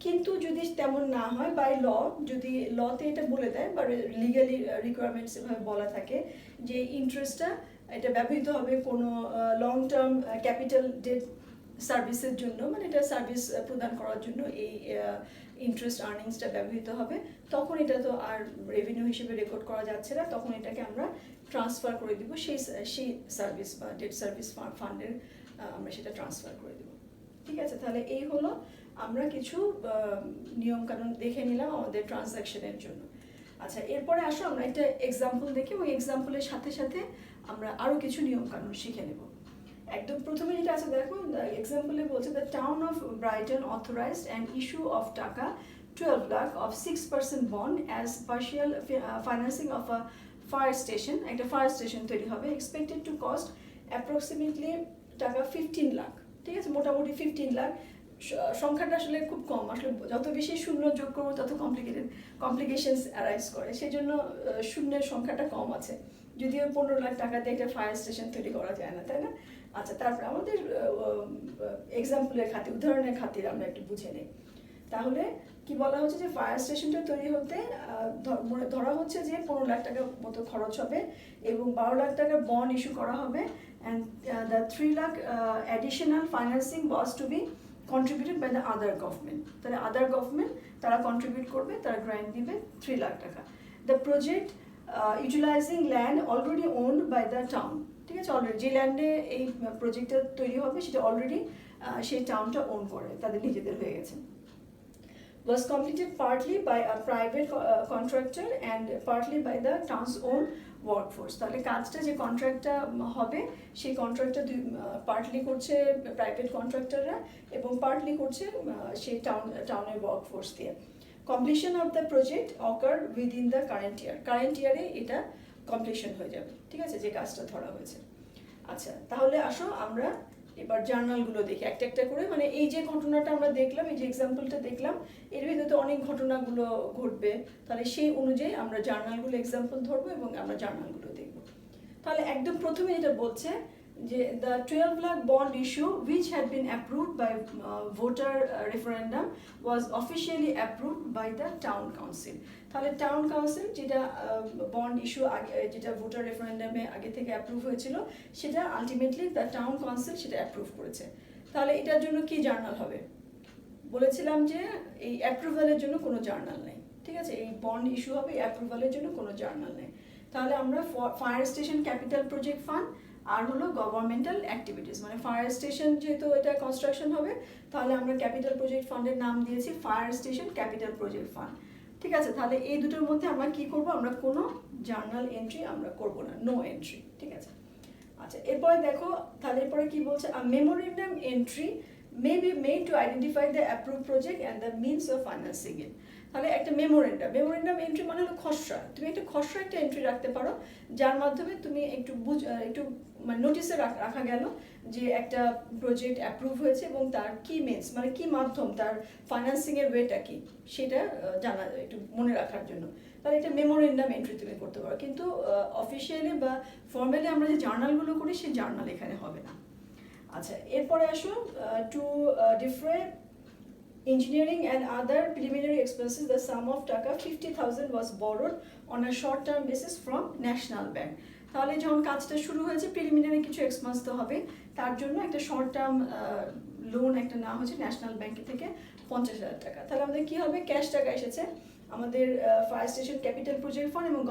কিন্তু যদি তেমন না হয়, বাই ল, যদি লতে এটা বলে দেয় বা লিগালি রিকোয়ারমেন্টস এভাবে বলা থাকে যে ইন্টারেস্টটা এটা ব্যবহৃত হবে কোনো লং টার্ম ক্যাপিটাল ডেট সার্ভিসের জন্য, মানে এটা সার্ভিস প্রদান করার জন্য এই ইন্টারেস্ট আর্নিংসটা ব্যবহৃত হবে, তখন এটা তো আর রেভিনিউ হিসেবে রেকর্ড করা যাচ্ছে না, তখন এটাকে আমরা ট্রান্সফার করে দিব সেই সার্ভিস বা ডেট সার্ভিস ফান্ডের, আমরা সেটা ট্রান্সফার করে দেব। ঠিক আছে, তাহলে এই হলো আমরা কিছু নিয়মকানুন দেখে নিলাম আমাদের ট্রানজ্যাকশনের জন্য। আচ্ছা, এরপরে আসো আমরা একটা এক্সাম্পল দেখি, ওই এক্সাম্পলের সাথে সাথে আমরা আরও কিছু নিয়মকানুন শিখে নেব। একদম প্রথমে যেটা আছে দেখো, এক্সাম্পলে বলছে the town of Brighton authorised and issue of টাকা 12 lakh of 6% bond as partial financing of a fire station. একটা ফায়ার স্টেশন তৈরি হবে, এক্সপেক্টেড টু কস্ট অ্যাপ্রক্সিমেটলি টাকা 15 লাখ। ঠিক আছে, মোটামুটি 15 লাখ। সংখ্যাটা আসলে খুব কম, আসলে যত বেশি শূন্য যোগ করবো তত কমপ্লিকেশনস অ্যারাইজ করে, সেই জন্য শূন্যের সংখ্যাটা কম আছে। যদিও 15 লাখ টাকা দিয়ে একটা ফায়ার স্টেশন তৈরি করা যায় না, তাই না? আচ্ছা, তারপরে আমাদের এক্সাম্পলের খাতির, উদাহরণের খাতির আমরা একটু বুঝে নিই। তাহলে কি বলা হচ্ছে যে ফায়ার স্টেশনটা তৈরি হতে ধরা হচ্ছে যে 15 লাখ টাকা মতো খরচ হবে এবং 12 লাখ টাকার বন্ড ইস্যু করা হবে, and the 3 lakh additional financing was to be contributed by the other government. তাহলে আদার গভর্নমেন্ট তারা কন্ট্রিবিউট করবে, তারা গ্র্যান্ট দিবে 3 লাখ টাকা। The project utilizing land already owned by the town. ঠিক আছে, অলরেডি যে ল্যান্ডে এই প্রজেক্টটা তৈরি হবে সেটা অলরেডি সেই টাউনটা ওন করে, তাদের নিজেদের হয়ে গেছে। Was completed partly by a private contractor and partly by the town's own workforce. তাহলে কাজটা যে কন্ট্রাক্টটা হবে সেই কন্ট্রাক্টটা পার্টলি করছে প্রাইভেট কন্ট্রাক্টররা এবং পার্টলি করছে সেই টাউনের ওয়ার্কফোর্স দিয়ে। Completion of the project ochre within the current ইয়ারে এটা কমপ্লিশন হয়ে যাবে। ঠিক আছে, যে কাজটা ধরা হয়েছে। আচ্ছা, তাহলে আসো আমরা এবার জার্নালগুলো দেখি একটা একটা করে। মানে এই যে ঘটনাটা আমরা দেখলাম, এই যে এক্সাম্পলটা দেখলাম, এর ভিতরে তো অনেক ঘটনাগুলো ঘটবে, তাহলে সেই অনুযায়ী আমরা জার্নালগুলো এক্সাম্পল ধরবো এবং আমরা জার্নালগুলো দেখব। তাহলে একদম প্রথমে যেটা বলছে যে the 12 lakh bond issue which had been approved by voter referendum was officially approved by the town council. তাহলে টাউন কাউন্সিল যেটা বন্ড ইস্যু যেটা ভোটার রেফারেন্ডামে আগে থেকে অ্যাপ্রুভ হয়েছিল, সেটা আলটিমেটলি দ্য টাউন কাউন্সিল সেটা অ্যাপ্রুভ করেছে। তাহলে এটার জন্য কি জার্নাল হবে? বলেছিলাম যে এই অ্যাপ্রুভালের জন্য কোনো জার্নাল নেই। ঠিক আছে, এই বন্ড ইস্যু হবে, অ্যাপ্রুভালের জন্য কোনো জার্নাল নেই। তাহলে আমরা fire station capital project fund আর হলো গভর্নমেন্টাল অ্যাক্টিভিটিস, মানে ফায়ার স্টেশন যেহেতু এটা কনস্ট্রাকশন হবে, তাহলে আমরা ক্যাপিটাল প্রজেক্ট ফান্ডের নাম দিয়েছি fire station capital project fund. ঠিক আছে, তাহলে এই দুটোর মধ্যে আমরা কি করব? আমরা কোনো জার্নাল এন্ট্রি আমরা করব না, নো এন্ট্রি। ঠিক আছে, আচ্ছা, এরপরে দেখো, তাহলে এরপরে কি বলছে? A memorandum entry may be made to identify the approved project and the means of financing it. তাহলে একটা মেমোরেন্ডাম এন্ট্রি মানে হলো খসড়া। তুমি একটা খসড়া একটা এন্ট্রি রাখতে পারো, যার মাধ্যমে তুমি একটু মানে নোটিসে রাখা গেল যে একটা প্রজেক্ট অ্যাপ্রুভ হয়েছে এবং তার কি মিনস, মানে কি মাধ্যম, তার ফাইন্যান্সিং এর ওয়েটা কি, সেটা জানা, একটু মনে রাখার জন্য। তাহলে এটা মেমোরেন্ডাম এন্ট্রি তুমি করতে পারো, কিন্তু অফিসিয়ালি বা ফর্মালি আমরা যে জার্নালগুলো করি সেই জার্নাল এখানে হবে না। আচ্ছা, এরপরে আসো two ডিফ্রে engineering and other preliminary expenses, the sum of টাকা 50,000 was borrowed on a short term basis from National Bank. তাহলে যখন কাজটা শুরু হয়েছে প্রিলিমিনারি কিছু এক্সপেন্স তো হবে, তার জন্য একটা শর্ট টার্ম লোন একটা নেওয়া হয়েছে ন্যাশনাল ব্যাংক থেকে 50,000 টাকা। তাহলে আমাদের কি হবে? ক্যাশ টাকা এসেছে। আমাদের fire station capital project fund এবং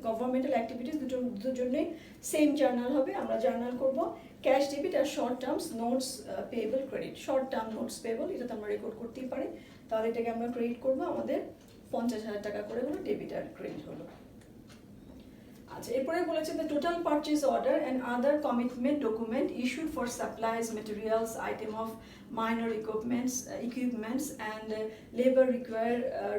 গভর্নমেন্টাল অ্যাক্টিভিটিস দুটোর জন্যই সেম জার্নাল হবে। আমরা জার্নাল করব ক্যাশ ডেবিট আর short terms notes payable credit. Short term notes payable এটা তো আমরা রেকর্ড করতেই পারি, তাহলে এটাকে আমরা ক্রেডিট করবো, আমাদের 50,000 টাকা করে হলো ডেবিট আর ক্রেডিট হলো। আচ্ছা, এরপরে বলেছে the total purchase order and other commitment document issued for supplies materials item of minor equipments and labor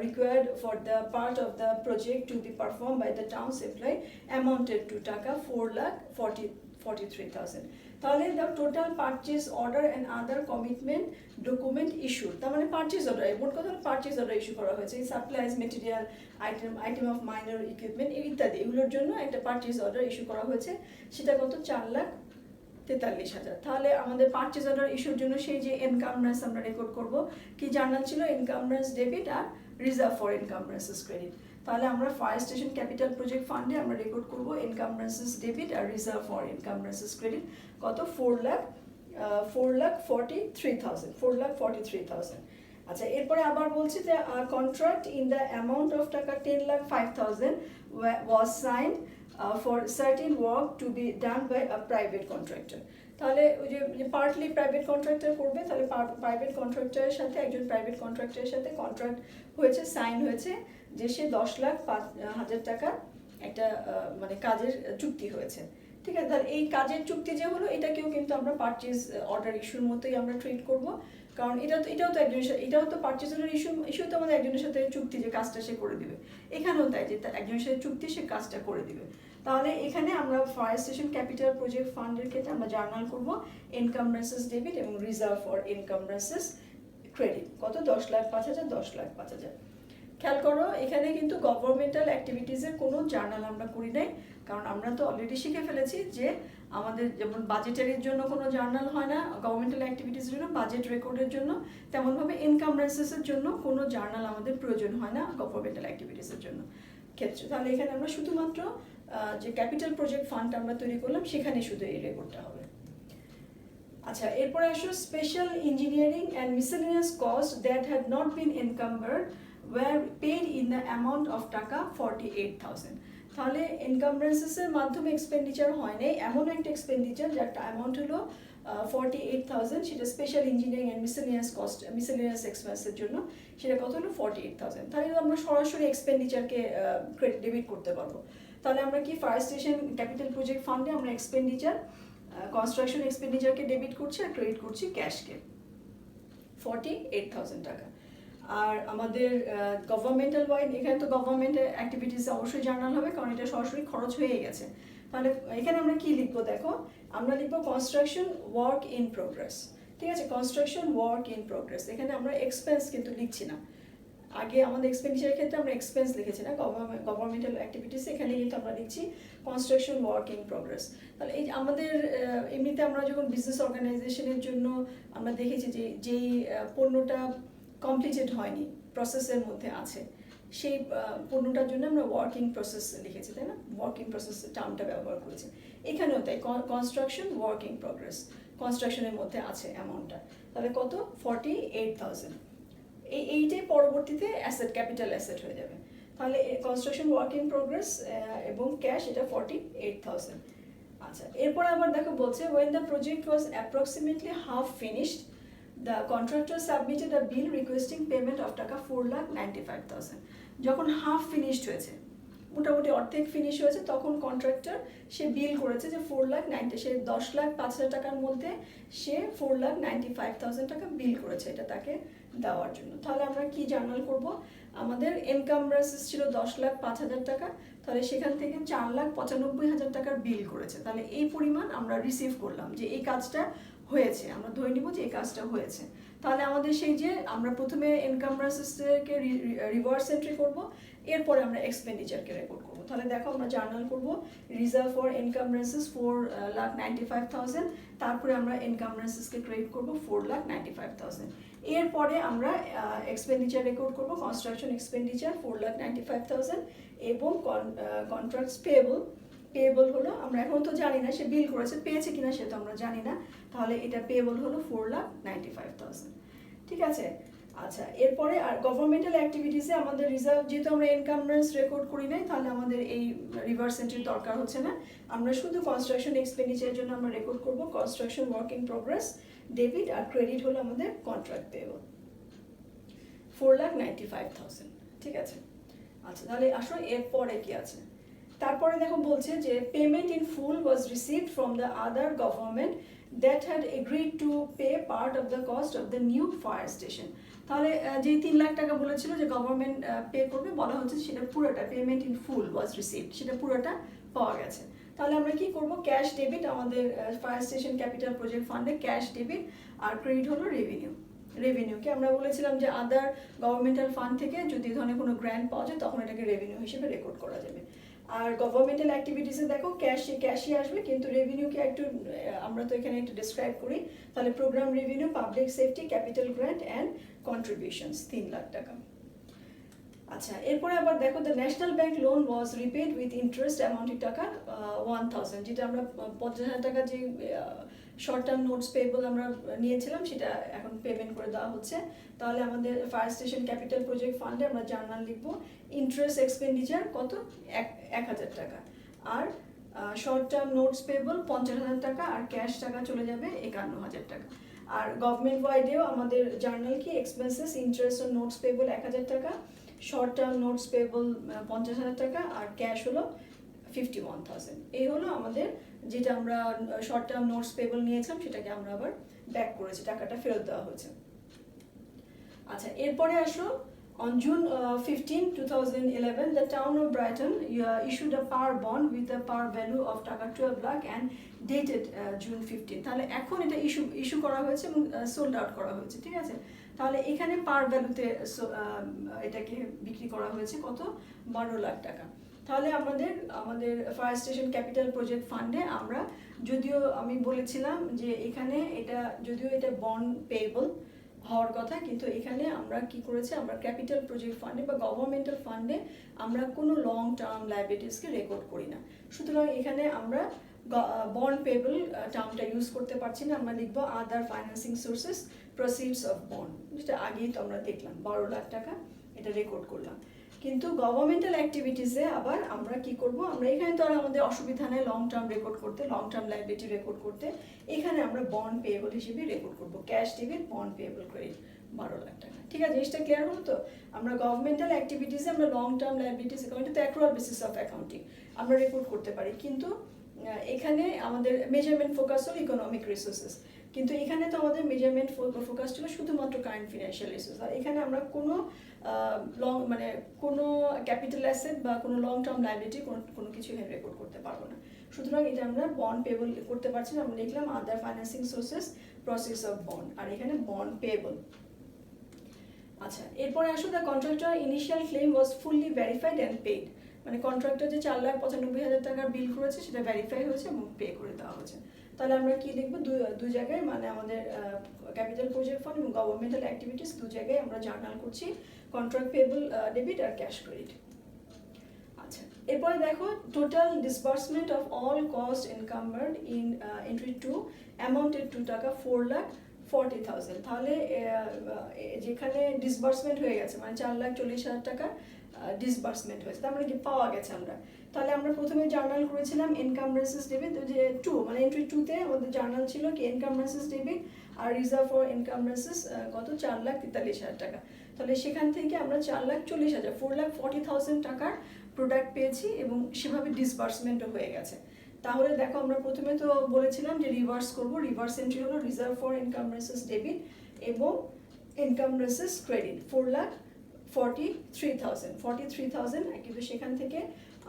required for the part of the project to be performed by the town's employee amounted to টাকা 4,40,000 43,000। তাহলে the total purchase order and other commitment document issue, তার মানে purchase order, মোট কথা হলো purchase order issue করা হয়েছে, supplies material, item of minor equipment ইত্যাদি, এগুলোর জন্য একটা পারচেজ অর্ডার ইস্যু করা হয়েছে, সেটা কত 4,43,000। তাহলে আমাদের পারচেজ অর্ডার ইস্যুর জন্য সেই যে এনকামব্রেন্স আমরা রেকর্ড করব, কি জার্নাল ছিল, এনকামব্রেন্স ডেবিট আর রিজার্ভ ফর এনকামব্রেন্সেস ক্রেডিট। তাহলে আমরা ফায়ার স্টেশন ক্যাপিটাল প্রজেক্ট ফান্ডে আমরা রেকর্ড করব এনকামব্রেন্সেস ডেবিট আর রিজার্ভ ফর এনকামব্রেন্সেস ক্রেডিট কত 4,43,000। আচ্ছা, এরপরে আবার বলছি যে contract in the amount of টাকা 10,05,000 was signed for certain work to be done by a private contractor. তাহলে ওই যে পার্টলি প্রাইভেট কন্ট্রাক্টর করবে, তাহলে প্রাইভেট কন্ট্রাক্টরের সাথে একজন প্রাইভেট কন্ট্রাক্টরের সাথে কন্ট্রাক্ট হয়েছে, সাইন হয়েছে, যে সে 10,05,000 টাকার একটা মানে কাজের চুক্তি হয়েছে। ঠিক আছে, তাহলে এই কাজের চুক্তি যে হলো, এটাকেও কিন্তু আমরা পারচেজ অর্ডার ইস্যুর মতোই আমরা ট্রিট করব, কারণ এটাও তো পারচেজ অর্ডার ইস্যু তো আমাদের একজনের সাথে চুক্তি যে কাজটা সে করে দিবে, এখানেও তাই যে একজনের সাথে চুক্তি সে কাজটা করে দিবে। তাহলে এখানে আমরা ফায়ার স্টেশন ক্যাপিটাল প্রজেক্ট ফান্ডের ক্ষেত্রে আমরা জার্নাল করব এনকামব্রেন্সেস ডেবিট এবং রিজার্ভ ফর এনকামব্রেন্সেস ক্রেডিট কত 10,05,000 10,05,000। খেয়াল করো, এখানে কিন্তু গভর্নমেন্টাল অ্যাক্টিভিটিসের কোনো জার্নাল আমরা করি নাই, কারণ আমরা তো অলরেডি শিখে ফেলেছি যে আমাদের যেমন বাজেটারির জন্য কোনো জার্নাল হয় না, গভর্নমেন্টাল অ্যাক্টিভিটিসের জন্য, বাজেট রেকর্ডের জন্য, তেমনভাবে এনকামব্রেন্সেসের জন্য কোনো জার্নাল আমাদের প্রয়োজন হয় না গভর্নমেন্টাল অ্যাক্টিভিটিসের জন্য ক্ষেত্রে। তাহলে এখানে আমরা শুধুমাত্র যে ক্যাপিটাল প্রজেক্ট ফান্ড আমরা তৈরি করলাম, সেখানে শুধু এই রেকর্ডটা হবে। আচ্ছা, এরপরে also special engineering and miscellaneous cost that had not been encumbered were paid in the amount of টাকা 48,000। তাহলে এনকামব্রেন্সেসের মাধ্যমে এক্সপেন্ডিচার হয় নাই এমন একটা এক্সপেন্ডিচার যার অ্যামাউন্ট হলো 48,000, সেটা স্পেশাল ইঞ্জিনিয়ারিং অ্যান্ড মিসেলেনিয়াস এক্সপেন্সের জন্য, সেটা কত হলো 48,000। তাহলে আমরা সরাসরি এক্সপেন্ডিচারকে ডেবিট করতে পারবো। তাহলে আমরা কি ফায়ার স্টেশন ক্যাপিটাল প্রজেক্ট ফান্ডে আমরা এক্সপেন্ডিচার কনস্ট্রাকশন এক্সপেন্ডিচারকে ডেবিট করছি আর ক্রেডিট করছি ক্যাশকে 48,000 টাকা। আর আমাদের গভর্নমেন্টাল ওয়াইড, এখানে তো গভর্নমেন্টের অ্যাক্টিভিটিস অবশ্যই জার্নাল হবে, কারণ এটা সরাসরি খরচ হয়ে গেছে। তাহলে এখানে আমরা কি লিখবো, দেখো আমরা লিখবো কনস্ট্রাকশন ওয়ার্ক ইন প্রোগ্রেস। ঠিক আছে, কনস্ট্রাকশন ওয়ার্ক ইন প্রোগ্রেস, এখানে আমরা এক্সপেন্স কিন্তু লিখছি না। আগে আমাদের এক্সপেন্ডিচারের ক্ষেত্রে আমরা এক্সপেন্স লিখেছি না, গভর্নমেন্টাল অ্যাক্টিভিটিস, এখানে কিন্তু আমরা লিখছি কনস্ট্রাকশন ওয়ার্ক ইন প্রোগ্রেস। তাহলে এই আমাদের এমনিতে আমরা যখন বিজনেস অর্গানাইজেশনের জন্য আমরা দেখেছি যে যেই পণ্যটা কমপ্লিটেড হয়নি, প্রসেসের মধ্যে আছে, সেই পণ্যটার জন্য আমরা ওয়ার্কিং প্রসেস লিখেছি, তাই না, ওয়ার্কিং প্রসেস টার্মটা ব্যবহার করেছি। এখানেও তাই, কনস্ট্রাকশন ওয়ার্কিং প্রোগ্রেস, কনস্ট্রাকশনের মধ্যে আছে অ্যামাউন্টটা। তাহলে কত 48,000। এইটাই পরবর্তীতে অ্যাসেট, ক্যাপিটাল অ্যাসেট হয়ে যাবে। তাহলে কনস্ট্রাকশন ওয়ার্ক ইন প্রোগ্রেস এবং ক্যাশ, এটা 48,000। আচ্ছা, এরপর আবার দেখো বলছে when the project was approximately half finished the contractor submitted a bill requesting payment of টাকা 4,95,000। যখন হাফ ফিনিশড হয়েছে, মোটামুটি অর্ধেক ফিনিশ হয়েছে, তখন কন্ট্রাক্টর সে বিল করেছে যে 4,90,000, সে 10,05,000 টাকার মধ্যে সে 4,95,000 টাকা বিল করেছে এটা তাকে দেওয়ার জন্য। তাহলে আমরা কি জার্নাল করব, আমাদের এনকামব্রেন্সেস ছিল 10,05,000 টাকা, তাহলে সেখান থেকে 4,95,000 টাকার বিল করেছে। তাহলে এই পরিমাণ আমরা রিসিভ করলাম, যে এই কাজটা হয়েছে, আমরা ধরে নিব যে এই কাজটা হয়েছে। তাহলে আমাদের সেই যে আমরা প্রথমে এনকামব্রেন্সেসকে রিভার্স এন্ট্রি করব, এরপরে আমরা এক্সপেন্ডিচারকে রেকর্ড করব। তাহলে দেখো আমরা জার্নাল করব রিজার্ভ ফর এনকামব্রেন্সেস 4,95,000, তারপরে আমরা এনকামব্রেন্সেসকে ক্রেডিট করব 4,95,000। এরপরে আমরা এক্সপেন্ডিচার রেকর্ড করব, কনস্ট্রাকশন এক্সপেন্ডিচার 4,95,000 এবং কন্ট্রাক্টস পেয়েবল হলো, আমরা এখন তো জানি না সে বিল করেছে, পেয়েছে কিনা সে তো আমরা জানি না, তাহলে এটা পেয়েবল হলো 4,95,000। ঠিক আছে, আচ্ছা, এরপরে আর গভর্নমেন্টাল অ্যাক্টিভিটিসে আমাদের রিজার্ভ, যেহেতু আমরা এনকামব্রেন্স রেকর্ড করি নাই, তাহলে আমাদের এই রিভার্স এন্ট্রির দরকার হচ্ছে না। আমরা শুধু কনস্ট্রাকশন এক্সপেন্ডিচারের জন্য আমরা রেকর্ড করব construction work in progress debit, আর ক্রেডিট হলো আমাদের কন্ট্রাক্ট পেয়েবল 4,95,000। ঠিক আছে, আচ্ছা, তাহলে আসলে এরপরে কি আছে, তারপরে দেখো বলছে যে payment in full was received from the other government that had agreed to pay part of the cost of the new fire station. তাহলে যে 3 লাখ টাকা বলেছিল যে গভর্নমেন্ট পে করবে, বলা হচ্ছে সেটা পুরোটা payment in full was received, সেটা পুরোটা পাওয়া গেছে। তাহলে আমরা কি করব, ক্যাশ ডেবিট আমাদের ফায়ার স্টেশন ক্যাপিটাল প্রজেক্ট ফান্ডে ক্যাশ ডেবিট, আর ক্রেডিট হলো রেভিনিউকে আমরা বলেছিলাম যে আদার গভর্নমেন্টাল ফান্ড থেকে যদি ধরনের কোনো গ্র্যান্ট পাওয়া যায় তখন এটাকে রেভিনিউ হিসেবে রেকর্ড করা যাবে। আর গভর্নমেন্টাল অ্যাক্টিভিটিসে দেখো ক্যাশই আসবে, কিন্তু রেভিনিউকে একটু আমরা তো এখানে একটু ডিসক্রাইব করি। তাহলে program revenue, public safety, capital grant and contributions 3 lakh টাকা। আচ্ছা, এরপরে আবার দেখো the national bank loan was repaid with interest amounted টাকা 1000, যেটা আমরা 50,000 টাকা যে শর্ট টার্ম নোটস পেবল আমরা নিয়েছিলাম সেটা এখন পেমেন্ট করে দেওয়া হচ্ছে। তাহলে আমাদের ফায়ার স্টেশন ক্যাপিটাল প্রজেক্ট ফান্ডে আমরা জার্নাল লিখবো ইন্টারেস্ট এক্সপেন্ডিচার কত, 1000 টাকা, আর শর্ট টার্ম নোটস পেবল 50,000 টাকা, আর ক্যাশ টাকা চলে যাবে 51,000 টাকা। আর গভর্নমেন্ট ওয়াইডেও আমাদের জার্নাল কি expenses interest on notes payable 1000 টাকা, শর্ট টার্ম নোটস পেবল 50,000 টাকা, আর ক্যাশ হলো 51,000। এই হলো আমাদের যেটা আমরা শর্ট টার্ম নোটস পেবল নিয়েছিলাম সেটাকে আমরা আবার ব্যাক করেছি, টাকাটা ফেরত দেওয়া হয়েছে। আচ্ছা, এরপরে আসো on June 15, 2011 the town of Brighton issued a power bond with a par value of টাকা 12 lakh and dated June 15। তাহলে এখন এটা ইস্যু করা হয়েছে এবং সোল্ড আউট করা হয়েছে, ঠিক আছে। তাহলে এখানে পার ভ্যালুতে এটাকে বিক্রি করা হয়েছে কত, 12 লাখ টাকা। তাহলে আমাদের ফায়ার স্টেশন ক্যাপিটাল প্রজেক্ট ফান্ডে আমরা, যদিও আমি বলেছিলাম যে এখানে এটা যদিও এটা বন্ড পেয়েবল হওয়ার কথা, কিন্তু এখানে আমরা কি করেছি, আমরা ক্যাপিটাল প্রজেক্ট ফান্ডে বা গভর্নমেন্টাল ফান্ডে আমরা কোনো লং টার্ম লাইবিলিটিসকে রেকর্ড করি না। সুতরাং এখানে আমরা বন্ড পেবল টার্মটা ইউজ করতে পারছি না, আমরা লিখবো other financing sources proceeds of bond, যেটা আগেই তো আমরা দেখলাম 12 লাখ টাকা এটা রেকর্ড করলাম। কিন্তু গভর্নমেন্টাল অ্যাক্টিভিটিসে আবার আমরা কি করব, আমরা এখানে তো আর আমাদের অসুবিধা নেই লং টার্ম রেকর্ড করতে, লং টার্ম লাইবিলিটি রেকর্ড করতে, এখানে আমরা বন্ড পেয়েবল হিসেবে রেকর্ড করব, cash debit bond payable credit 12 lakh টাকা। ঠিক আছে, জিনিসটা ক্লিয়ার হলো তো। আমরা গভর্নমেন্টাল অ্যাক্টিভিটিসে আমরা লং টার্ম লাইবিলিটিস অ্যাকাউন্ট তো অ্যাক্রুয়াল বেসিস অফ অ্যাকাউন্টিং আমরা রেকর্ড করতে পারি, কিন্তু এখানে আমাদের মেজারমেন্ট ফোকাস হলো ইকোনমিক রিসোর্সেস, কিন্তু এখানে তো আমাদের মেজারমেন্ট ফোকাস ছিল শুধুমাত্র কারেন্ট ফিনান্সিয়াল রিসোর্স। আর এখানে আমরা কোনো কোনো ক্যাপিটাল অ্যাসেট বা কোনো লং টার্ম লাইবিলিটি কোনো কিছু রেকর্ড করতে পারবো না। সুতরাং এটা আমরা বন্ড পেবল করতে পারছি না, আমরা লিখলাম other financing sources proceeds of bond, আর এখানে বন্ড পেবল। আচ্ছা, এরপরে also the contractor initial claim was fully verified and paid, মানে কন্ট্রাক্টর যে 4,95,000 টাকার বিল করেছে সেটা ভেরিফাই হয়েছে এবং পে করে দেওয়া হয়েছে। তাহলে আমরা কি লিখবো, দু জায়গায়, মানে আমাদের ক্যাপিটাল প্রজেক্ট ফান্ড এবং গভর্নমেন্টাল অ্যাক্টিভিটিস দু জায়গায় আমরা জার্নাল করছি কন্ট্রাক্ট পেবল ডেবিট আর ক্যাশ ক্রেডিট। আচ্ছা, এরপরে দেখো total disbursement of all cost incurred in entry 2 amounted to টাকা 4,40,000। তাহলে যেখানে ডিসবার্সমেন্ট হয়ে গেছে মানে 4,40,000 টাকা ডিসবার্সমেন্ট হয়েছে, তার মানে কি পাওয়া গেছে আমরা। তাহলে আমরা প্রথমে জার্নাল করেছিলাম এনকামব্রেন্সেস ডেবিট, যে 2 মানে এন্ট্রি 2তে আমাদের জার্নাল ছিল কি এনকামব্রেন্সেস ডেবিট আর রিজার্ভ ফর এনকামব্রেন্সেস কত 4,43,000 টাকা। তাহলে সেখান থেকে আমরা 4,40,000 4,40,000 টাকার প্রোডাক্ট পেয়েছি এবং সেভাবে ডিসবার্সমেন্টও হয়ে গেছে। তাহলে দেখো আমরা প্রথমে তো বলেছিলাম যে রিভার্স করব, রিভার্স এন্ট্রি হলো রিজার্ভ ফর এনকামব্রেন্সেস ডেবিট এবং এনকামব্রেন্সেস ক্রেডিট 4,43,000, কিন্তু সেখান থেকে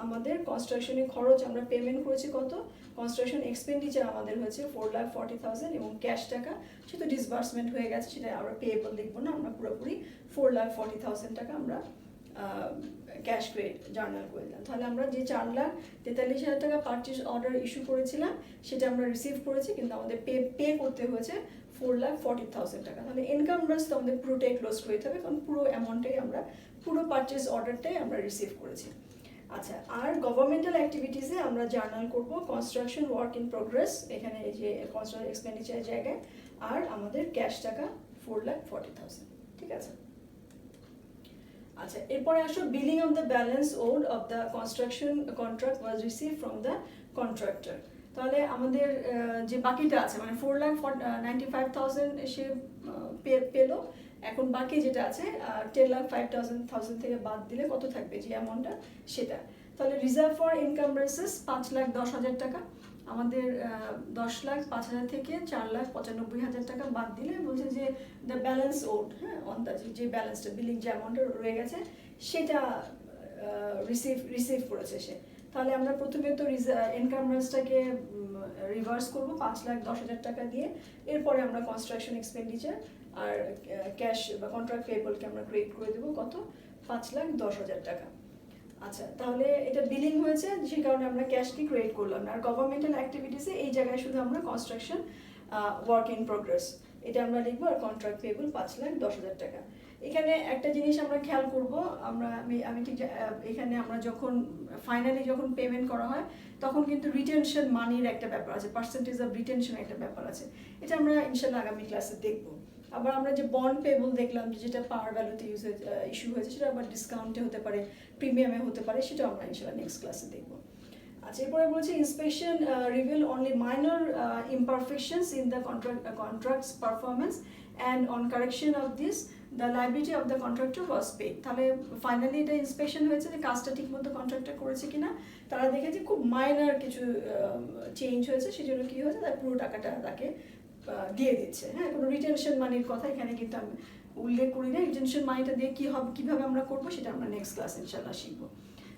আমাদের কনস্ট্রাকশনের খরচ আমরা পেমেন্ট করেছি কত, কনস্ট্রাকশন এক্সপেন্ডিচার আমাদের হয়েছে 4,40,000 এবং ক্যাশ টাকা সেটা ডিসবার্সমেন্ট হয়ে গেছে, সেটা আমরা পেয়েবল লিখবো না, আমরা পুরোপুরি 4,40,000 টাকা আমরা ক্যাশ ক্রেডিট জার্নাল করে দিলাম। তাহলে আমরা যে 4,43,000 টাকা পারচেজ অর্ডার ইস্যু করেছিলাম সেটা আমরা রিসিভ করেছি, কিন্তু আমাদের পে করতে হয়েছে 4,40,000 টাকা। তাহলে এনকামব্রেন্স তো আমাদের পুরোটাই ক্লোজ করে দিতে হবে, কারণ পুরো অ্যামাউন্টটাই আমরা পুরো পারচেজ অর্ডারটাই আমরা রিসিভ করেছি। আচ্ছা, আর গভর্নমেন্টাল অ্যাক্টিভিটিসে আমরা জার্নাল করব কনস্ট্রাকশন ওয়ার্ক ইন প্রোগ্রেস, এখানে এই যে কনস্ট্রাকশন এক্সপেন্ডিচারের জায়গায়, আর আমাদের ক্যাশ টাকা 4,40,000। ঠিক আছে। আচ্ছা, এরপরে আসো billing of the balance owed of the construction contract was receive from the contractor. তাহলে আমাদের যে বাকিটা আছে মানে 4,95,000 সে পেলো, এখন বাকি যেটা আছে 10,05,000 থেকে বাদ দিলে কত থাকবে যে অ্যামাউন্টটা সেটা। তাহলে রিজার্ভ ফর এনকামব্রেন্সেস 5,10,000 টাকা, আমাদের 10,05,000 থেকে 4,95,000 টাকা বাদ দিলে বলছে যে দ্য ব্যালেন্স ওড, হ্যাঁ অন্দাজে যে ব্যালেন্সটা বিলিং যে অ্যামাউন্টটা রয়ে গেছে সেটা রিসিভ করেছে সে। তাহলে আমরা প্রথমে তো এনকামব্রেন্সটাকে রিভার্স করব 5,10,000 টাকা দিয়ে, এরপরে আমরা কনস্ট্রাকশন এক্সপেন্ডিচার আর ক্যাশ বা কন্ট্রাক্ট পেয়েবলকে আমরা ক্রিয়েট করে দেবো কত, 5,10,000 টাকা। আচ্ছা, তাহলে এটা বিলিং হয়েছে, যে কারণে আমরা ক্যাশকে ক্রিয়েট করলাম না। আর গভর্নমেন্টাল অ্যাক্টিভিটিসে এই জায়গায় শুধু আমরা কনস্ট্রাকশন ওয়ার্ক ইন প্রোগ্রেস এটা আমরা লিখবো, আর কন্ট্রাক্ট পেয়েবল 5,10,000 টাকা। এখানে একটা জিনিস আমরা খেয়াল করব, আমি ঠিক এখানে আমরা যখন ফাইনালি যখন পেমেন্ট করা হয় তখন কিন্তু রিটেনশন মানির একটা ব্যাপার আছে, পার্সেন্টেজ অফ রিটেনশন একটা ব্যাপার আছে, এটা আমরা ইনশাল্লাহ আগামী ক্লাসে দেখবো। আবার আমরা যে বন্ড পেবল দেখলাম যেটা পাওয়ার ভ্যালুতে ইস্যু হয়েছে, সেটা আবার ডিসকাউন্টে হতে পারে, প্রিমিয়ামে হতে পারে, সেটা আমরা ইনশাল্লাহ নেক্সট ক্লাসে দেখবো। আচ্ছা, এরপরে বলছে inspection reveal only minor imperfections in the contract's performance and on correction of this the liability of the contractor was paid। তাহলে ফাইনালি এটা ইন্সপেকশন হয়েছে যে কাজটা ঠিকমতো কন্ট্রাক্টর করেছে কিনা, তারা দেখেছে খুব মাইনর কিছু চেঞ্জ হয়েছে, সেজন্য কি হয়েছে তার পুরো টাকাটা তাকে দিয়ে দিচ্ছে। হ্যাঁ, কোনো রিটেনশন মানির কথা এখানে কিন্তু আমি উল্লেখ করি না। রিটেনশন মানিটা দিয়ে কী হবে, কীভাবে আমরা করবো, সেটা আমরা নেক্সট ক্লাস ইনশাল্লাহ শিখবো।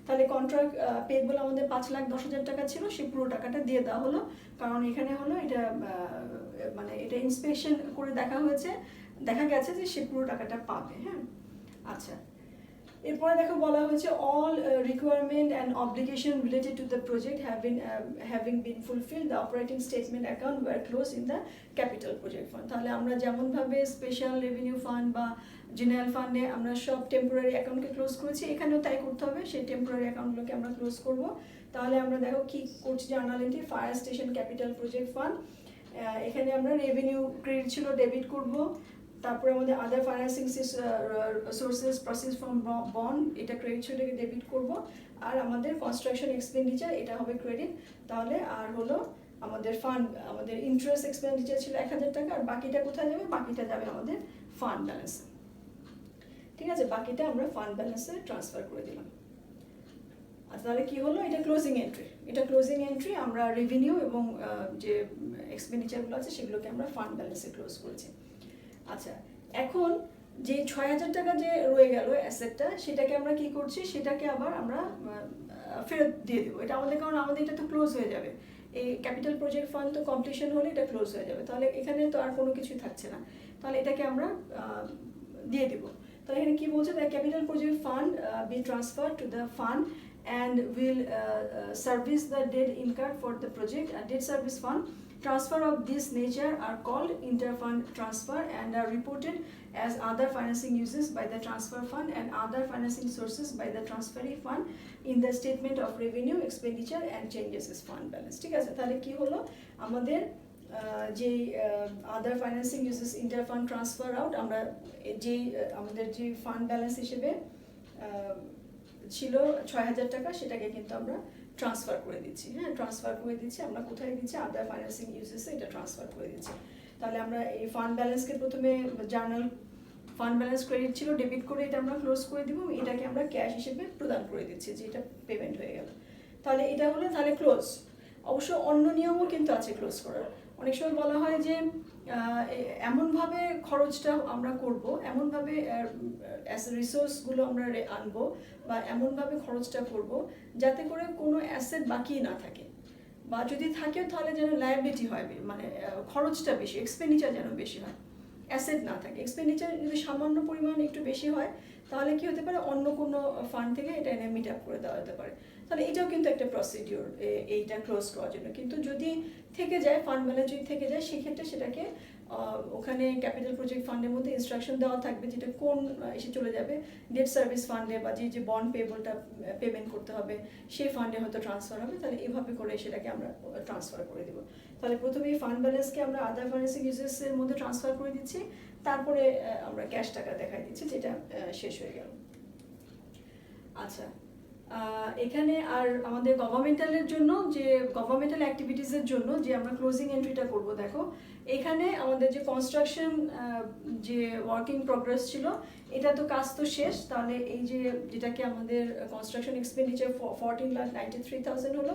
তাহলে কন্ট্রাক্ট পেয়েবল আমাদের 5,10,000 টাকা ছিল, সেই পুরো টাকাটা দিয়ে দেওয়া হলো, কারণ এখানে হলো এটা মানে এটা ইন্সপেকশন করে দেখা গেছে যে সে পুরো টাকাটা পাবে। হ্যাঁ, আচ্ছা, এরপরে দেখো বলা হয়েছে all requirement and obligation related to the project having been fulfilled the operating statement account were close in the capital project fund. তাহলে আমরা যেমনভাবে স্পেশাল রেভিনিউ ফান্ড বা জেনারেল ফান্ডে আমরা সব টেম্পোরারি অ্যাকাউন্টকে ক্লোজ করেছি, এখানেও তাই করতে হবে, সেই টেম্পোরারি অ্যাকাউন্টগুলোকে আমরা ক্লোজ করব। তাহলে আমরা দেখো কি করছি, journal entry fire station capital project fund, এখানে আমরা রেভিনিউ ক্রেডিট ছিল ডেবিট করব, তারপরে আমাদের other financing sources proceeds from bond, এটা ক্রেডিট ছিল, এটাকে ডেবিট করব, আর আমাদের কনস্ট্রাকশন এক্সপেন্ডিচার এটা হবে ক্রেডিট। তাহলে আর হলো আমাদের ফান্ড, আমাদের ইন্টারেস্ট এক্সপেন্ডিচার ছিল 1,000 টাকা, আর বাকিটা কোথায় যাবে, বাকিটা যাবে আমাদের ফান্ড ব্যালেন্সে। ঠিক আছে, বাকিটা আমরা ফান্ড ব্যালেন্সে ট্রান্সফার করে দিলাম। আচ্ছা, তাহলে কি হলো, এটা ক্লোজিং এন্ট্রি, এটা ক্লোজিং এন্ট্রি, আমরা রেভিনিউ এবং যে এক্সপেন্ডিচারগুলো আছে সেগুলোকে আমরা ফান্ড ব্যালেন্সে ক্লোজ করেছি। আচ্ছা, এখন যে 6,000 টাকা যে রয়ে গেল অ্যাসেটটা, সেটাকে আমরা কি করছি, সেটাকে আবার আমরা ফেরত দিয়ে দেবো। এটা আমাদের, কারণ আমাদের এটা তো ক্লোজ হয়ে যাবে, এই ক্যাপিটাল প্রজেক্ট ফান্ড তো কমপ্লিশন হলে এটা ক্লোজ হয়ে যাবে, তাহলে এখানে তো আর কোনো কিছুই থাকছে না, তাহলে এটাকে আমরা দিয়ে দেবো। তাহলে এখানে কি বলছে, the capital project fund B transfer to the fund and will service the debt incurred for the project. A debt service fund transfer of this nature are called interfund transfer and are reported as other financing uses by the transfer fund and other financing sources by the transferee fund in the statement of revenue, expenditure and changes is fund balance। ঠিক আছে, তাহলে কি হলো, আমাদের যে আদার financing uses ইন্টারফান্ড transfer out, আমরা যেই আমাদের যে ফান্ড ব্যালেন্স হিসেবে ছিল 6,000 টাকা, সেটাকে কিন্তু আমরা ট্রান্সফার করে দিচ্ছি। হ্যাঁ, ট্রান্সফার করে দিচ্ছি, আমরা কোথায় দিচ্ছি, আদার ফাইন্যান্সিং ইউজেসে এটা ট্রান্সফার করে দিচ্ছি। তাহলে আমরা এই ফান্ড ব্যালেন্সকে প্রথমে জার্নাল ফান্ড ব্যালেন্স ক্রেডিট ছিল, ডেবিট করে এটা আমরা ক্লোজ করে দিব, এটাকে আমরা ক্যাশ হিসেবে প্রদান করে দিচ্ছি, যে এটা পেমেন্ট হয়ে গেল। তাহলে এটা হলো তাহলে ক্লোজ। অবশ্য অন্য নিয়মও কিন্তু আছে ক্লোজ করার। অনেক সময় বলা হয় যে এমনভাবে খরচটা আমরা করব, এমনভাবে রিসোর্সগুলো আমরা আনবো বা এমনভাবে খরচটা করব যাতে করে কোনো অ্যাসেট বাকি না থাকে, বা যদি থাকে তাহলে যেন লায়াবিলিটি হয়, মানে খরচটা বেশি, এক্সপেন্ডিচার যেন বেশি হয়, অ্যাসেট না থাকে। এক্সপেন্ডিচার যদি সামান্য পরিমাণ একটু বেশি হয়, তাহলে কি হতে পারে, অন্য কোনো ফান্ড থেকে এটা এনে মিট আপ করে দেওয়া যেতে পারে। তাহলে এটাও কিন্তু একটা প্রসিডিওর এইটা ক্লোজ করার জন্য। কিন্তু যদি থেকে যায়, ফান্ড ব্যালেন্স যদি থেকে যায়, সেক্ষেত্রে সেটাকে ওখানে ক্যাপিটাল প্রজেক্ট ফান্ডের মধ্যে ইনস্ট্রাকশন দেওয়া থাকবে, যেটা কোন এসে চলে যাবে ডেট সার্ভিস ফান্ডে, বা যে বন্ড পেবলটা পেমেন্ট করতে হবে সেই ফান্ডে হয়তো ট্রান্সফার হবে। তাহলে এভাবে করে সেটাকে আমরা ট্রান্সফার করে দেবো। তাহলে প্রথমে এই ফান্ড ব্যালেন্সকে আমরা আদার ফাইন্যান্সিং ইউজেসের মধ্যে ট্রান্সফার করে দিচ্ছি, তারপরে আমরা ক্যাশ টাকা দেখাই দিচ্ছি, যেটা শেষ হয়ে গেল। আচ্ছা, এখানে আর আমাদের গভর্নমেন্টালের জন্য, যে গভর্নমেন্টাল অ্যাক্টিভিটিসের জন্য যে আমরা ক্লোজিং এন্ট্রিটা করব, দেখো এখানে আমাদের যে কনস্ট্রাকশন যে ওয়ার্কিং প্রোগ্রেস ছিল, এটা তো কাজ তো শেষ। তাহলে এই যে যেটাকে আমাদের কনস্ট্রাকশন এক্সপেন্ডিচার 14,93,000 হলো,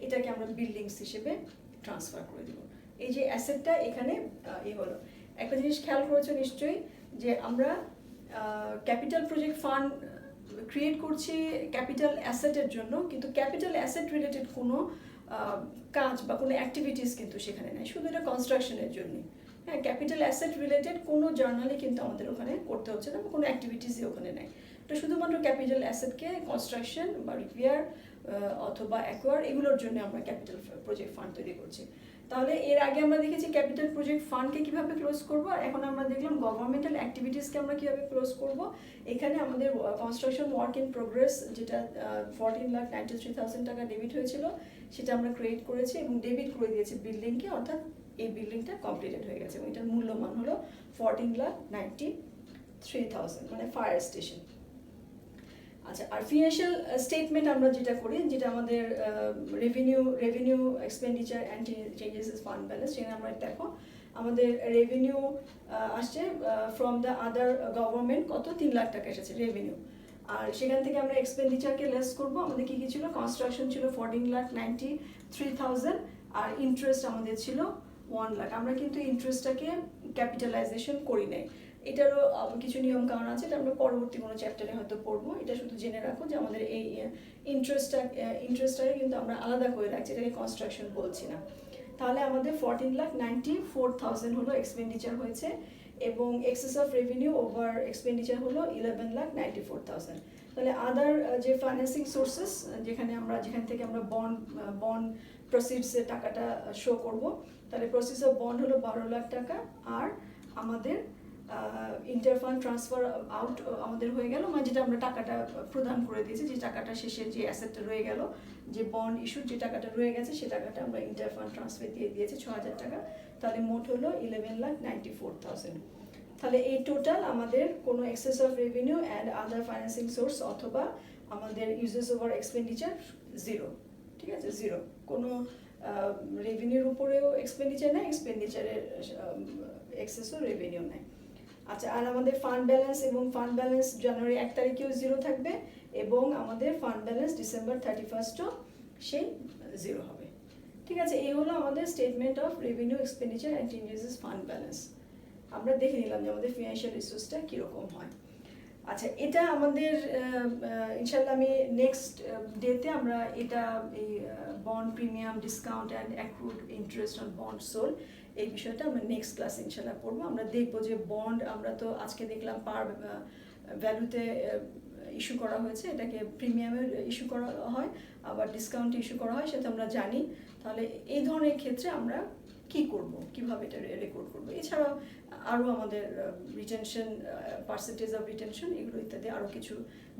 এটাকে আমরা বিল্ডিংস হিসেবে ট্রান্সফার করে দেবো। এই যে অ্যাসেটটা এখানে হলো। একটা জিনিস খেয়াল করেছো নিশ্চয়ই, যে আমরা ক্যাপিটাল প্রজেক্ট ফান্ড ক্রিয়েট করছি ক্যাপিটাল অ্যাসেটের জন্য, কিন্তু ক্যাপিটাল অ্যাসেট রিলেটেড কোনো কাজ বা কোনো অ্যাক্টিভিটিস কিন্তু সেখানে নেই, শুধু এটা কনস্ট্রাকশনের জন্যই। হ্যাঁ, ক্যাপিটাল অ্যাসেট রিলেটেড কোনো জার্নালই কিন্তু আমাদের ওখানে করতে হচ্ছে না, কোনো অ্যাক্টিভিটিসই ওখানে নেই। এটা শুধুমাত্র ক্যাপিটাল অ্যাসেটকে কনস্ট্রাকশন বা রিপেয়ার অথবা অ্যাকোয়ার এগুলোর জন্য আমরা ক্যাপিটাল প্রজেক্ট ফান্ড তৈরি করছি। তাহলে এর আগে আমরা দেখেছি ক্যাপিটাল প্রজেক্ট ফান্ডকে কীভাবে ক্লোজ করবো, আর এখন আমরা দেখলাম গভর্নমেন্টাল অ্যাক্টিভিটিসকে আমরা কীভাবে ক্লোজ করব। এখানে আমাদের কনস্ট্রাকশন ওয়ার্ক ইন প্রোগ্রেস যেটা 14,93,000 টাকা ডেবিট হয়েছিল, সেটা আমরা ক্রিয়েট করেছি এবং ডেবিট করে দিয়েছি বিল্ডিংকে, অর্থাৎ এই বিল্ডিংটা কমপ্লিটেড হয়ে গেছে এবং এটার মূল্যমান হলো 14,93,000, মানে ফায়ার স্টেশন। আচ্ছা, আর ফিনান্সিয়াল স্টেটমেন্ট আমরা যেটা করি, যেটা আমাদের revenue expenditure and changes fund balance, সেখানে আমরা দেখো আমাদের রেভিনিউ আসছে ফ্রম দ্য আদার গভর্নমেন্ট কত 3 লাখ টাকা এসেছে রেভিনিউ। আর সেখান থেকে আমরা এক্সপেন্ডিচারকে লেস করবো। আমাদের কী কী ছিল, কনস্ট্রাকশন ছিল 14,93,000, আর ইন্টারেস্ট আমাদের ছিল 1 লাখ। আমরা কিন্তু ইন্টারেস্টটাকে ক্যাপিটালাইজেশন করি নাই, এটারও কিছু নিয়ম কারণ আছে, এটা আমরা পরবর্তী কোনো চ্যাপ্টারে হয়তো পড়বো। এটা শুধু জেনে রাখো যে আমাদের এই ইন্টারেস্টটাকে কিন্তু আমরা আলাদা করে রাখছি, এটাকে কনস্ট্রাকশন বলছি না। তাহলে আমাদের 14,94,000 হলো এক্সপেন্ডিচার হয়েছে, এবং access of revenue over expenditure হলো 11,94,000। তাহলে আদার যে ফাইন্যান্সিং সোর্সেস যেখান থেকে আমরা বন্ড প্রসিডসের টাকাটা শো করব, তাহলে প্রসিডস অফ বন্ড হলো 12 লাখ টাকা, আর আমাদের ইন্টারফান্ড ট্রান্সফার আউট আমাদের হয়ে গেল, মানে যেটা আমরা টাকাটা প্রদান করে দিয়েছি, যে টাকাটা শেষে যে অ্যাসেটটা রয়ে গেল, যে বন্ড ইস্যুর যে টাকাটা রয়ে গেছে, সে টাকাটা আমরা ইন্টারফান্ড ট্রান্সফার দিয়ে দিয়েছি 6,000 টাকা। তাহলে মোট হলো 11,94,000। তাহলে এই টোটাল আমাদের কোনো access of revenue and other financing source অথবা আমাদের ইউজেস ওভার এক্সপেন্ডিচার জিরো। ঠিক আছে, জিরো, কোনো রেভিনিউর উপরেও এক্সপেন্ডিচার নেই, এক্সপেন্ডিচারের এক্সেসও রেভিনিউ নেই। আচ্ছা, আর আমাদের ফান্ড ব্যালেন্স জানুয়ারি 1 তারিখেও জিরো থাকবে, এবং আমাদের ফান্ড ব্যালেন্স ডিসেম্বর 31ও সেই জিরো হবে। ঠিক আছে, এই হলো আমাদের statement of revenue expenditure and changes fund balance. আমরা দেখে নিলাম যে আমাদের ফিনান্সিয়াল রিসোর্সটা কীরকম হয়। আচ্ছা, এটা আমাদের ইনশাল্লাহ আমি নেক্সট ডেতে আমরা এটা এই bond premium discount and accrued interest on bond sold, এই বিষয়টা আমরা নেক্সট ক্লাসে ইনশাল্লাহ পড়বো। আমরা দেখবো যে বন্ড আমরা তো আজকে দেখলাম পার ভ্যালুতে ইস্যু করা হয়েছে, এটাকে প্রিমিয়ামের ইস্যু করা হয়, আবার ডিসকাউন্ট ইস্যু করা হয়, সেটা আমরা জানি। তাহলে এই ধরনের ক্ষেত্রে আমরা কি করব, কিভাবে এটা রেকর্ড করব, এছাড়াও আরও আমাদের রিটেনশন, পার্সেন্টেজ অফ রিটেনশন, এগুলো ইত্যাদি আরও কিছু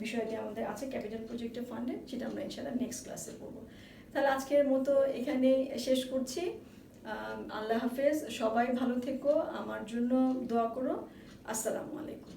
বিষয় দিয়ে আমাদের আছে ক্যাপিটাল প্রজেক্টের ফান্ডে, যেটা আমরা ইনশাআল্লাহ নেক্সট ক্লাসে পড়বো। তাহলে আজকের মতো এখানেই শেষ করছি। আল্লাহ হাফেজ, সবাই ভালো থেকো, আমার জন্য দোয়া করো। আসসালামু আলাইকুম।